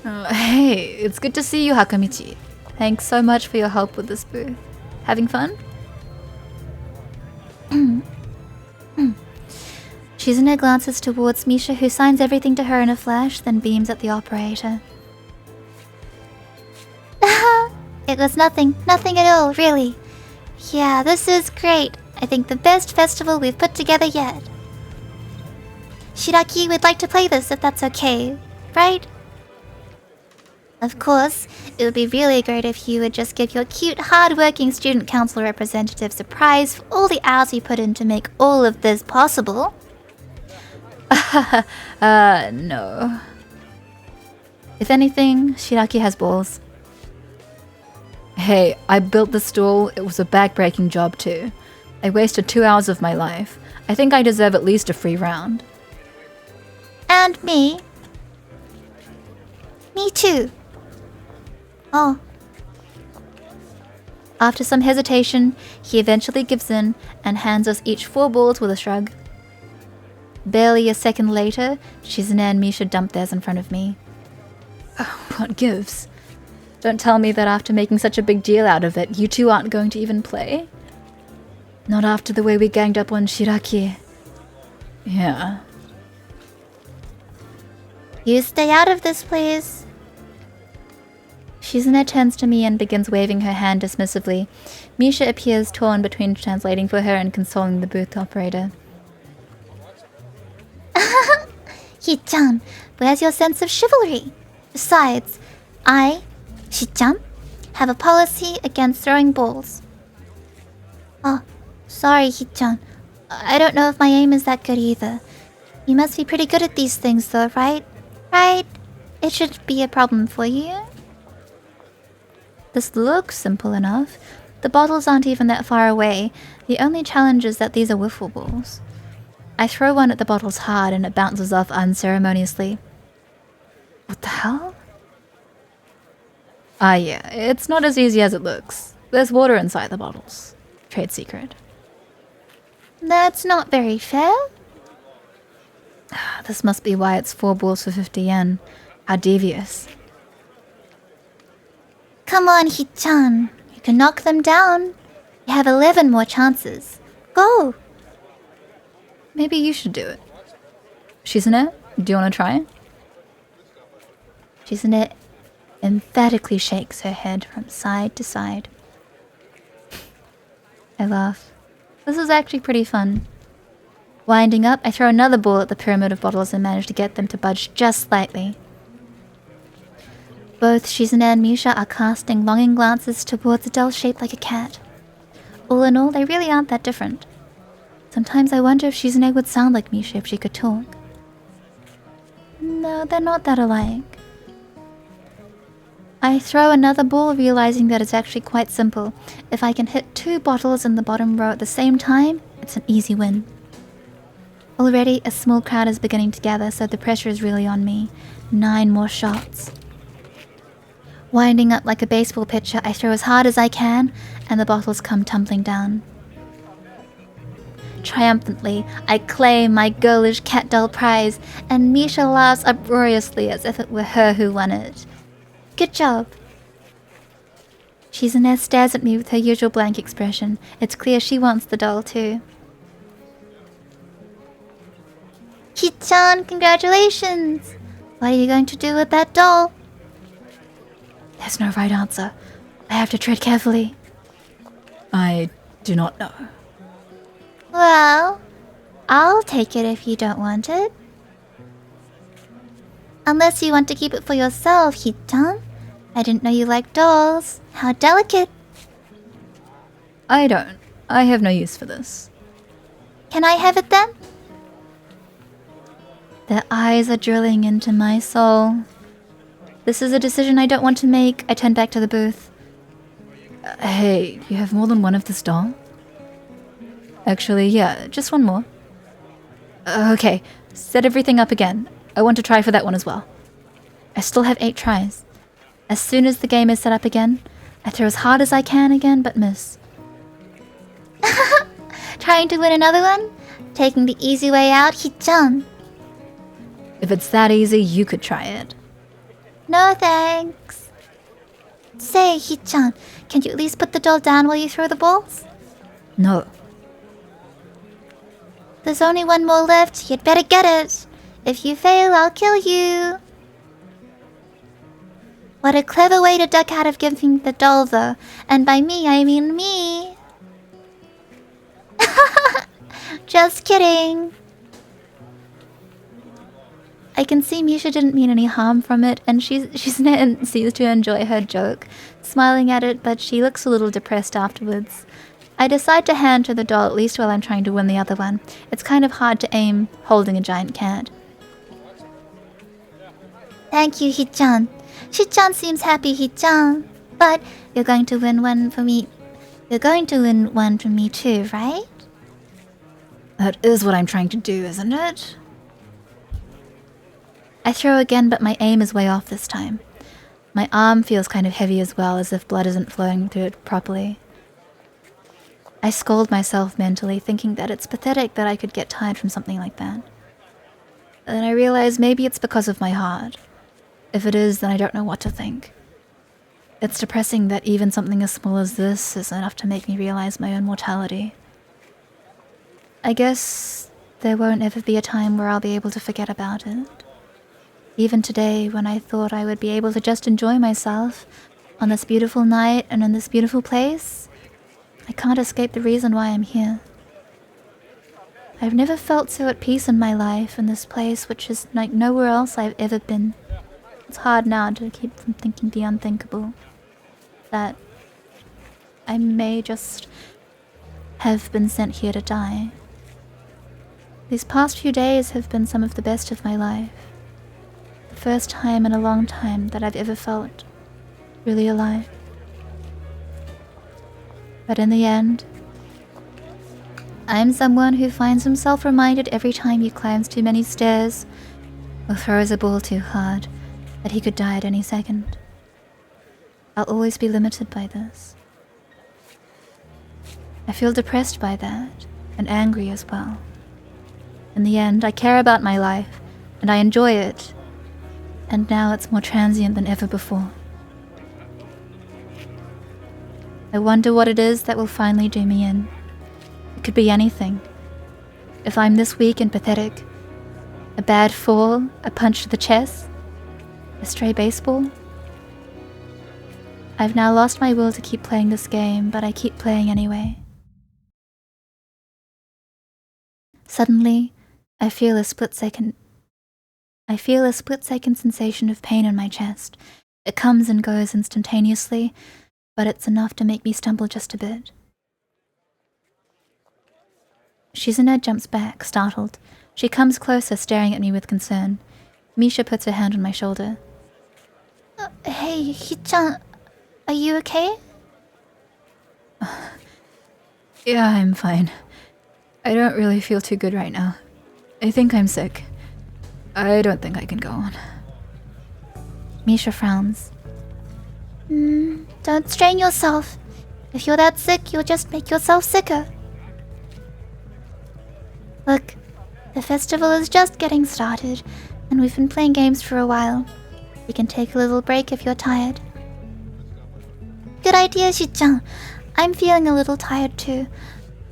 Hey, it's good to see you, Hakamichi. Thanks so much for your help with this booth. Having fun? Shizune glances towards Misha, who signs everything to her in a flash, then beams at the operator. It was nothing at all, really. Yeah, this is great. I think the best festival we've put together yet. Shiraki would like to play this if that's okay, right? Of course, it would be really great if you would just give your cute, hard-working student council representatives a prize for all the hours you put in to make all of this possible. No. If anything, Shiraki has balls. Hey, I built the stall. It was a back-breaking job too. I wasted 2 hours of my life. I think I deserve at least a free round. And me. Me too. Oh. After some hesitation, he eventually gives in and hands us each 4 balls with a shrug. Barely a second later, Shizune and Misha dump theirs in front of me. Oh, what gives? Don't tell me that after making such a big deal out of it, you two aren't going to even play? Not after the way we ganged up on Shiraki. Yeah. You stay out of this, please. Shizune turns to me and begins waving her hand dismissively. Misha appears torn between translating for her and consoling the booth operator. Hichan, where's your sense of chivalry? Besides, I, Shichan, have a policy against throwing balls. Oh, sorry, Hichan. I don't know if my aim is that good either. You must be pretty good at these things though, right? Right? It shouldn't be a problem for you. This looks simple enough. The bottles aren't even that far away. The only challenge is that these are wiffle balls. I throw one at the bottles hard and it bounces off unceremoniously. What the hell? Ah yeah, it's not as easy as it looks. There's water inside the bottles. Trade secret. That's not very fair. This must be why it's 4 balls for 50 yen. How devious. Come on, Hichan. You can knock them down. You have 11 more chances. Go! Maybe you should do it. Shizune, do you want to try? Shizune emphatically shakes her head from side to side. I laugh. This is actually pretty fun. Winding up, I throw another ball at the pyramid of bottles and manage to get them to budge just slightly. Both Shizune and Misha are casting longing glances towards a doll shaped like a cat. All in all, they really aren't that different. Sometimes I wonder if Shizune would sound like me if she could talk. No, they're not that alike. I throw another ball, realizing that it's actually quite simple. If I can hit 2 bottles in the bottom row at the same time, it's an easy win. Already, a small crowd is beginning to gather, so the pressure is really on me. 9 more shots. Winding up like a baseball pitcher, I throw as hard as I can, and the bottles come tumbling down. Triumphantly, I claim my girlish cat doll prize, and Misha laughs uproariously as if it were her who won it. Good job. Shizune stares at me with her usual blank expression. It's clear she wants the doll too. Hichan, congratulations! What are you going to do with that doll? There's no right answer. I have to tread carefully. I do not know. Well, I'll take it if you don't want it. Unless you want to keep it for yourself, Hichan. I didn't know you liked dolls. How delicate. I don't. I have no use for this. Can I have it then? Their eyes are drilling into my soul. This is a decision I don't want to make. I turn back to the booth. Hey, you have more than one of this doll? Actually, yeah, just one more. Okay, set everything up again. I want to try for that one as well. I still have 8 tries. As soon as the game is set up again, I throw as hard as I can again, but miss. Trying to win another one? Taking the easy way out, Hichan. If it's that easy, you could try it. No thanks. Say, Hichan, can you at least put the doll down while you throw the balls? No. There's only one more left, you'd better get it. If you fail, I'll kill you. What a clever way to duck out of giving the doll, though. And by me, I mean me. Just kidding. I can see Misha didn't mean any harm from it, and she seems to enjoy her joke, smiling at it, but she looks a little depressed afterwards. I decide to hand her the doll, at least while I'm trying to win the other one. It's kind of hard to aim holding a giant cat. Thank you, Hichan. Hichan seems happy, Hichan. But you're going to win one for me. You're going to win one for me too, right? That is what I'm trying to do, isn't it? I throw again, but my aim is way off this time. My arm feels kind of heavy as well, as if blood isn't flowing through it properly. I scold myself mentally, thinking that it's pathetic that I could get tired from something like that. And then I realize maybe it's because of my heart. If it is, then I don't know what to think. It's depressing that even something as small as this is enough to make me realize my own mortality. I guess there won't ever be a time where I'll be able to forget about it. Even today, when I thought I would be able to just enjoy myself on this beautiful night and in this beautiful place, I can't escape the reason why I'm here. I've never felt so at peace in my life in this place, which is like nowhere else I've ever been. It's hard now to keep from thinking the unthinkable. That I may just have been sent here to die. These past few days have been some of the best of my life. The first time in a long time that I've ever felt really alive. But in the end, I'm someone who finds himself reminded every time he climbs too many stairs or throws a ball too hard that he could die at any second. I'll always be limited by this. I feel depressed by that, and angry as well. In the end, I care about my life, and I enjoy it, and now it's more transient than ever before. I wonder what it is that will finally do me in. It could be anything. If I'm this weak and pathetic, a bad fall, a punch to the chest, a stray baseball. I've now lost my will to keep playing this game, but I keep playing anyway. Suddenly, I feel a split-second sensation of pain in my chest. It comes and goes instantaneously, but it's enough to make me stumble just a bit. Shizune jumps back, startled. She comes closer, staring at me with concern. Misha puts her hand on my shoulder. Hey, Hichan, are you okay? Yeah, I'm fine. I don't really feel too good right now. I think I'm sick. I don't think I can go on. Misha frowns. Don't strain yourself. If you're that sick, you'll just make yourself sicker. Look, the festival is just getting started, and we've been playing games for a while. We can take a little break if you're tired. Good idea, Shichan. I'm feeling a little tired too.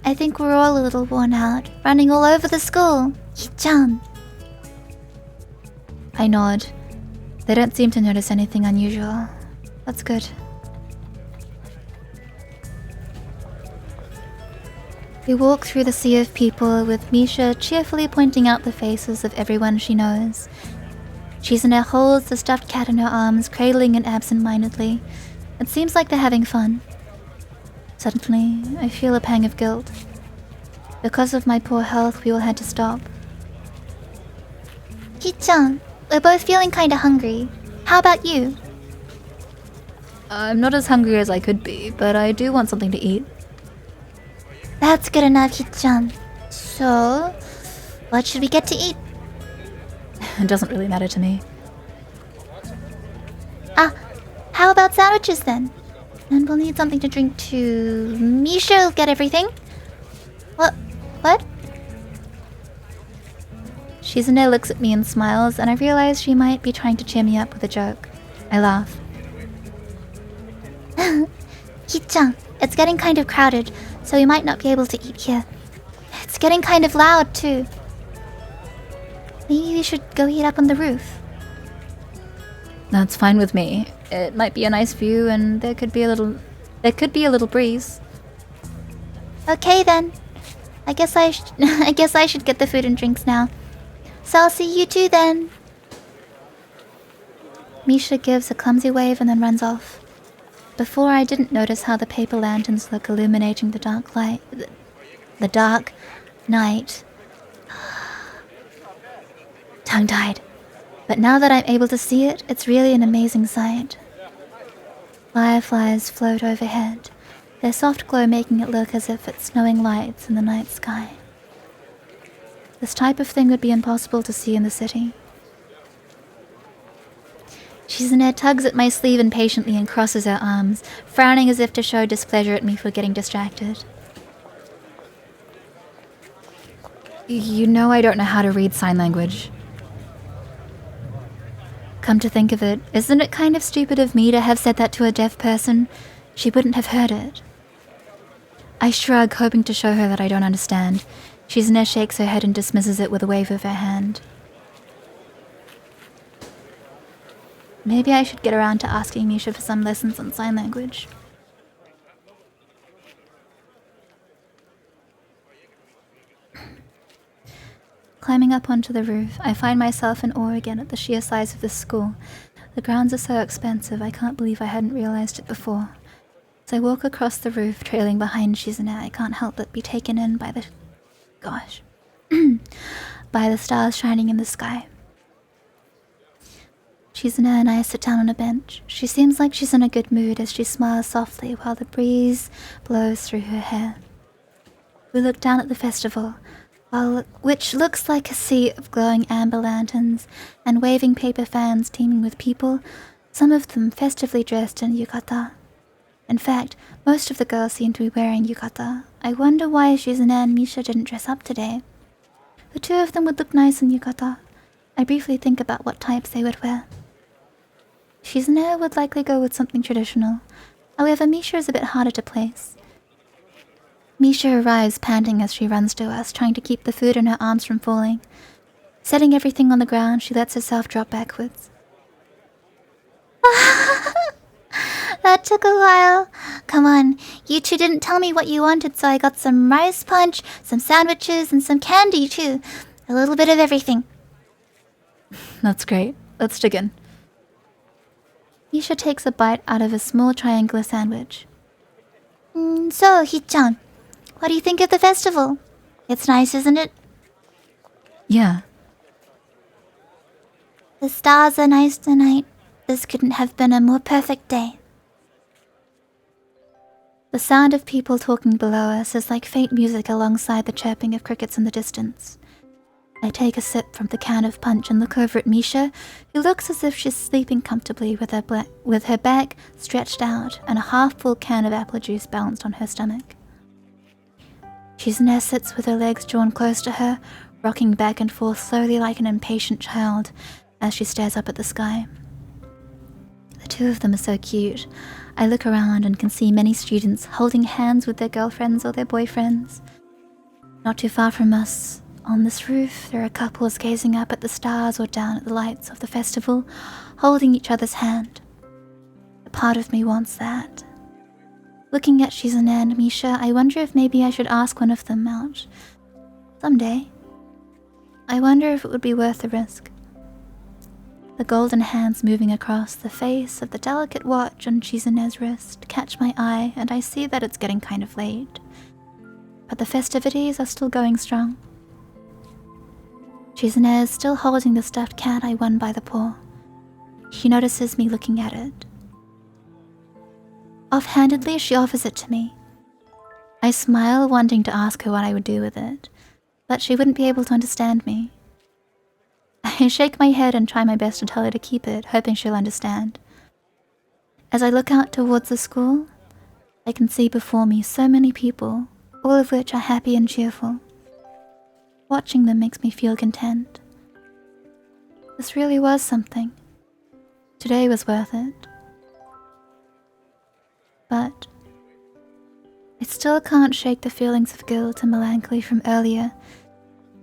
I think we're all a little worn out, running all over the school. Shichan. I nod. They don't seem to notice anything unusual. That's good. We walk through the sea of people, with Misha cheerfully pointing out the faces of everyone she knows. Shizune holds the stuffed cat in her arms, cradling it absent-mindedly. It seems like they're having fun. Suddenly, I feel a pang of guilt. Because of my poor health, we all had to stop. Hichan, we're both feeling kinda hungry. How about you? I'm not as hungry as I could be, but I do want something to eat. That's good enough, Hichan. So, what should we get to eat? It doesn't really matter to me. How about sandwiches then? And we'll need something to drink too. Misha will get everything. What? Shizune looks at me and smiles, and I realize she might be trying to cheer me up with a joke. I laugh. Hichan, it's getting kind of crowded, so we might not be able to eat here. It's getting kind of loud too. Maybe we should go eat up on the roof. That's fine with me. It might be a nice view, and there could be a little breeze. Okay then. I guess I should get the food and drinks now. So I'll see you two then. Misha gives a clumsy wave and then runs off. Before, I didn't notice how the paper lanterns look illuminating the dark light. The dark night. Tongue-tied. But now that I'm able to see it, it's really an amazing sight. Fireflies float overhead, their soft glow making it look as if it's snowing lights in the night sky. This type of thing would be impossible to see in the city. Shizune tugs at my sleeve impatiently and crosses her arms, frowning as if to show displeasure at me for getting distracted. You know I don't know how to read sign language. Come to think of it, isn't it kind of stupid of me to have said that to a deaf person? She wouldn't have heard it. I shrug, hoping to show her that I don't understand. Shizune shakes her head and dismisses it with a wave of her hand. Maybe I should get around to asking Misha for some lessons on sign language. Climbing up onto the roof, I find myself in awe again at the sheer size of this school. The grounds are so expansive, I can't believe I hadn't realized it before. As I walk across the roof, trailing behind Shizune, I can't help but be taken in by the... gosh. by the stars shining in the sky. Shizune and I sit down on a bench. She seems like she's in a good mood as she smiles softly while the breeze blows through her hair. We look down at the festival, which looks like a sea of glowing amber lanterns and waving paper fans teeming with people, some of them festively dressed in yukata. In fact, most of the girls seem to be wearing yukata. I wonder why Shizune and Misha didn't dress up today. The two of them would look nice in yukata. I briefly think about what types they would wear. Shizune would likely go with something traditional. However, Misha is a bit harder to place. Misha arrives panting as she runs to us, trying to keep the food in her arms from falling. Setting everything on the ground, she lets herself drop backwards. That took a while. Come on, you two didn't tell me what you wanted, so I got some rice punch, some sandwiches, and some candy too. A little bit of everything. That's great. Let's dig in. Misha takes a bite out of a small triangular sandwich. So, Hichan, what do you think of the festival? It's nice, isn't it? Yeah. The stars are nice tonight. This couldn't have been a more perfect day. The sound of people talking below us is like faint music alongside the chirping of crickets in the distance. I take a sip from the can of punch and look over at Misha, who looks as if she's sleeping comfortably with her back stretched out and a half-full can of apple juice balanced on her stomach. Shizune sits with her legs drawn close to her, rocking back and forth slowly like an impatient child as she stares up at the sky. The two of them are so cute. I look around and can see many students holding hands with their girlfriends or their boyfriends. Not too far from us, on this roof, there are couples gazing up at the stars or down at the lights of the festival, holding each other's hand. A part of me wants that. Looking at Shizune and Misha, I wonder if maybe I should ask one of them out. Someday. I wonder if it would be worth the risk. The golden hands moving across the face of the delicate watch on Shizune's wrist catch my eye, and I see that it's getting kind of late. But the festivities are still going strong. Shizune is still holding the stuffed cat I won by the paw. She notices me looking at it. Offhandedly, she offers it to me. I smile, wanting to ask her what I would do with it, but she wouldn't be able to understand me. I shake my head and try my best to tell her to keep it, hoping she'll understand. As I look out towards the school, I can see before me so many people, all of which are happy and cheerful. Watching them makes me feel content. This really was something. Today was worth it. But I still can't shake the feelings of guilt and melancholy from earlier.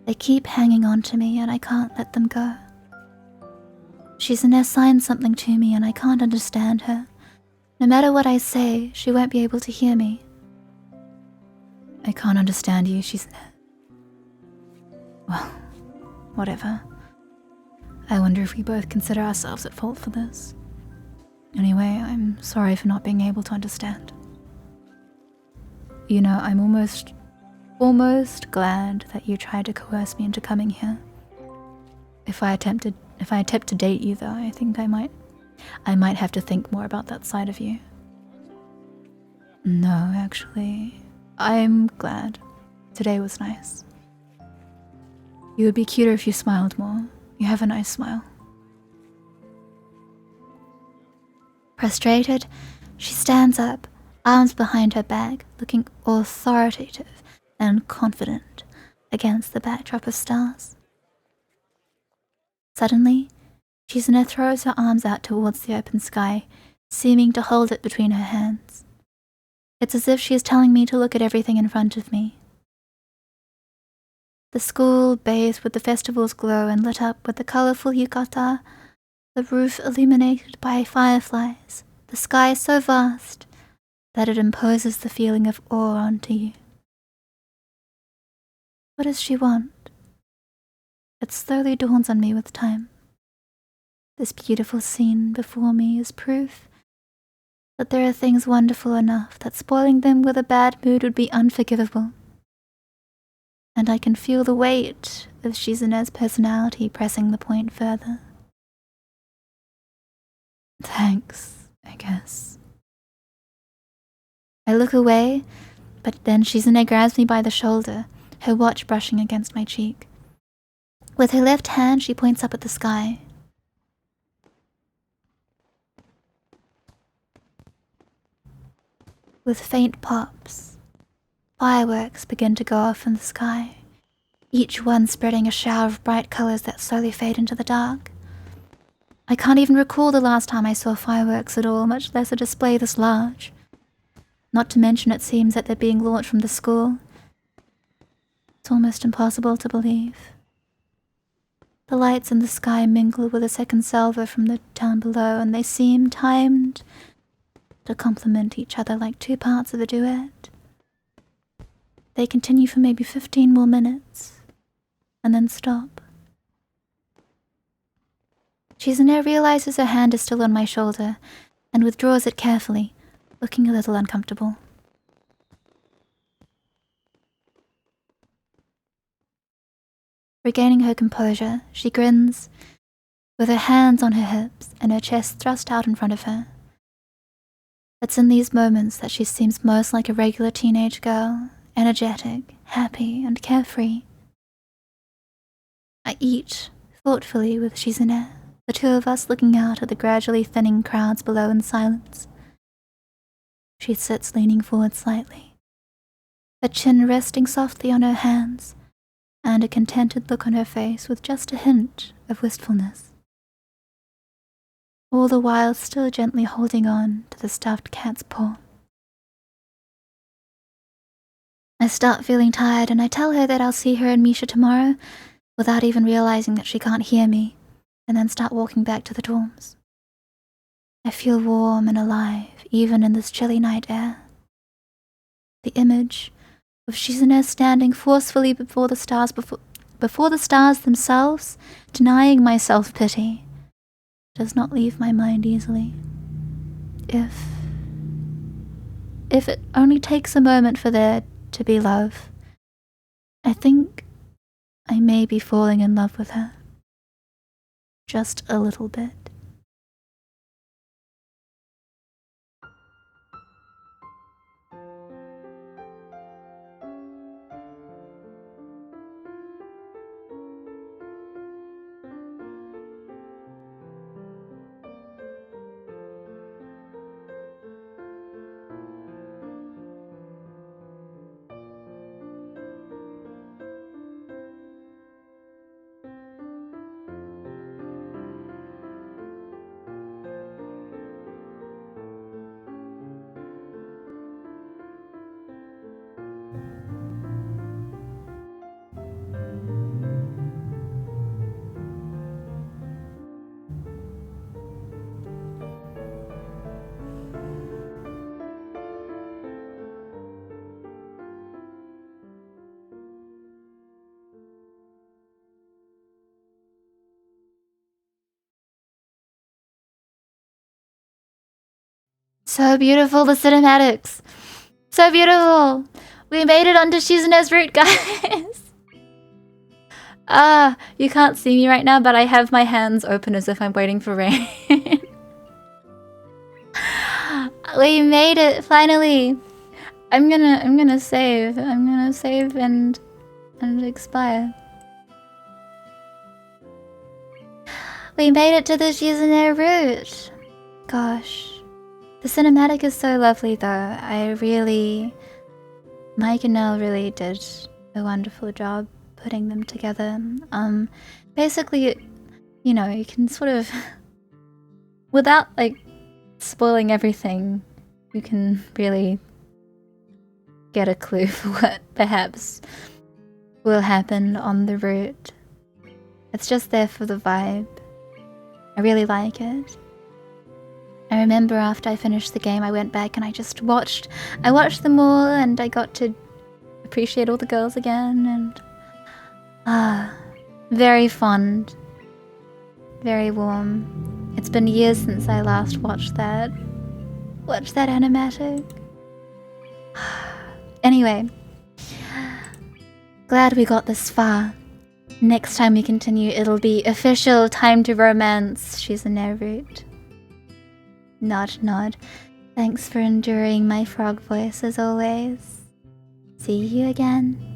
They keep hanging on to me and I can't let them go. Shizune signed something to me and I can't understand her. No matter what I say, she won't be able to hear me. I can't understand you, Shizune. Well, whatever. I wonder if we both consider ourselves at fault for this. Anyway, I'm sorry for not being able to understand. You know, I'm almost glad that you tried to coerce me into coming here. If I attempt to date you, though, I think I might have to think more about that side of you. No, actually, I'm glad. Today was nice. You would be cuter if you smiled more. You have a nice smile. Frustrated, she stands up, arms behind her back, looking authoritative and confident against the backdrop of stars. Suddenly, Shizune throws her arms out towards the open sky, seeming to hold it between her hands. It's as if she is telling me to look at everything in front of me. The school, bathed with the festival's glow and lit up with the colorful yukata, the roof illuminated by fireflies, the sky so vast that it imposes the feeling of awe onto you. What does she want? It slowly dawns on me with time. This beautiful scene before me is proof that there are things wonderful enough that spoiling them with a bad mood would be unforgivable. And I can feel the weight of Shizune's personality pressing the point further. Thanks, I guess. I look away, but then Shizune grabs me by the shoulder, her watch brushing against my cheek. With her left hand, she points up at the sky. With faint pops, fireworks begin to go off in the sky, each one spreading a shower of bright colors that slowly fade into the dark. I can't even recall the last time I saw fireworks at all, much less a display this large. Not to mention it seems that they're being launched from the school. It's almost impossible to believe. The lights in the sky mingle with a second salvo from the town below, and they seem timed to complement each other like two parts of a duet. They continue for maybe 15 more minutes, and then stop. Shizune realizes her hand is still on my shoulder, and withdraws it carefully, looking a little uncomfortable. Regaining her composure, she grins, with her hands on her hips and her chest thrust out in front of her. It's in these moments that she seems most like a regular teenage girl, energetic, happy, and carefree. I eat thoughtfully with Shizune, the two of us looking out at the gradually thinning crowds below in silence. She sits leaning forward slightly, her chin resting softly on her hands, and a contented look on her face with just a hint of wistfulness. All the while still gently holding on to the stuffed cat's paw. I start feeling tired and I tell her that I'll see her and Misha tomorrow, without even realizing that she can't hear me, and then start walking back to the dorms. I feel warm and alive, even in this chilly night air. The image of Shizune standing forcefully before the stars themselves, denying my self-pity, does not leave my mind easily. If it only takes a moment for there to be love, I think I may be falling in love with her. Just a little bit. So beautiful, the cinematics. So beautiful. We made it onto Shizune's route, guys. You can't see me right now, but I have my hands open as if I'm waiting for rain. We made it, finally. I'm gonna save. I'm gonna save and expire. We made it to the Shizune route. Gosh. The cinematic is so lovely though. Mike and Nell really did a wonderful job putting them together. Basically, you know, you can sort of, without like spoiling everything, you can really get a clue for what perhaps will happen on the route. It's just there for the vibe. I really like it. I remember after I finished the game, I went back and I watched them all, and I got to appreciate all the girls again, and very fond, very warm. It's been years since I last watched that animatic. Anyway, glad we got this far. Next time we continue, it'll be official time to romance. She's a route. Nod, nod. Thanks for enduring my frog voice as always. See you again.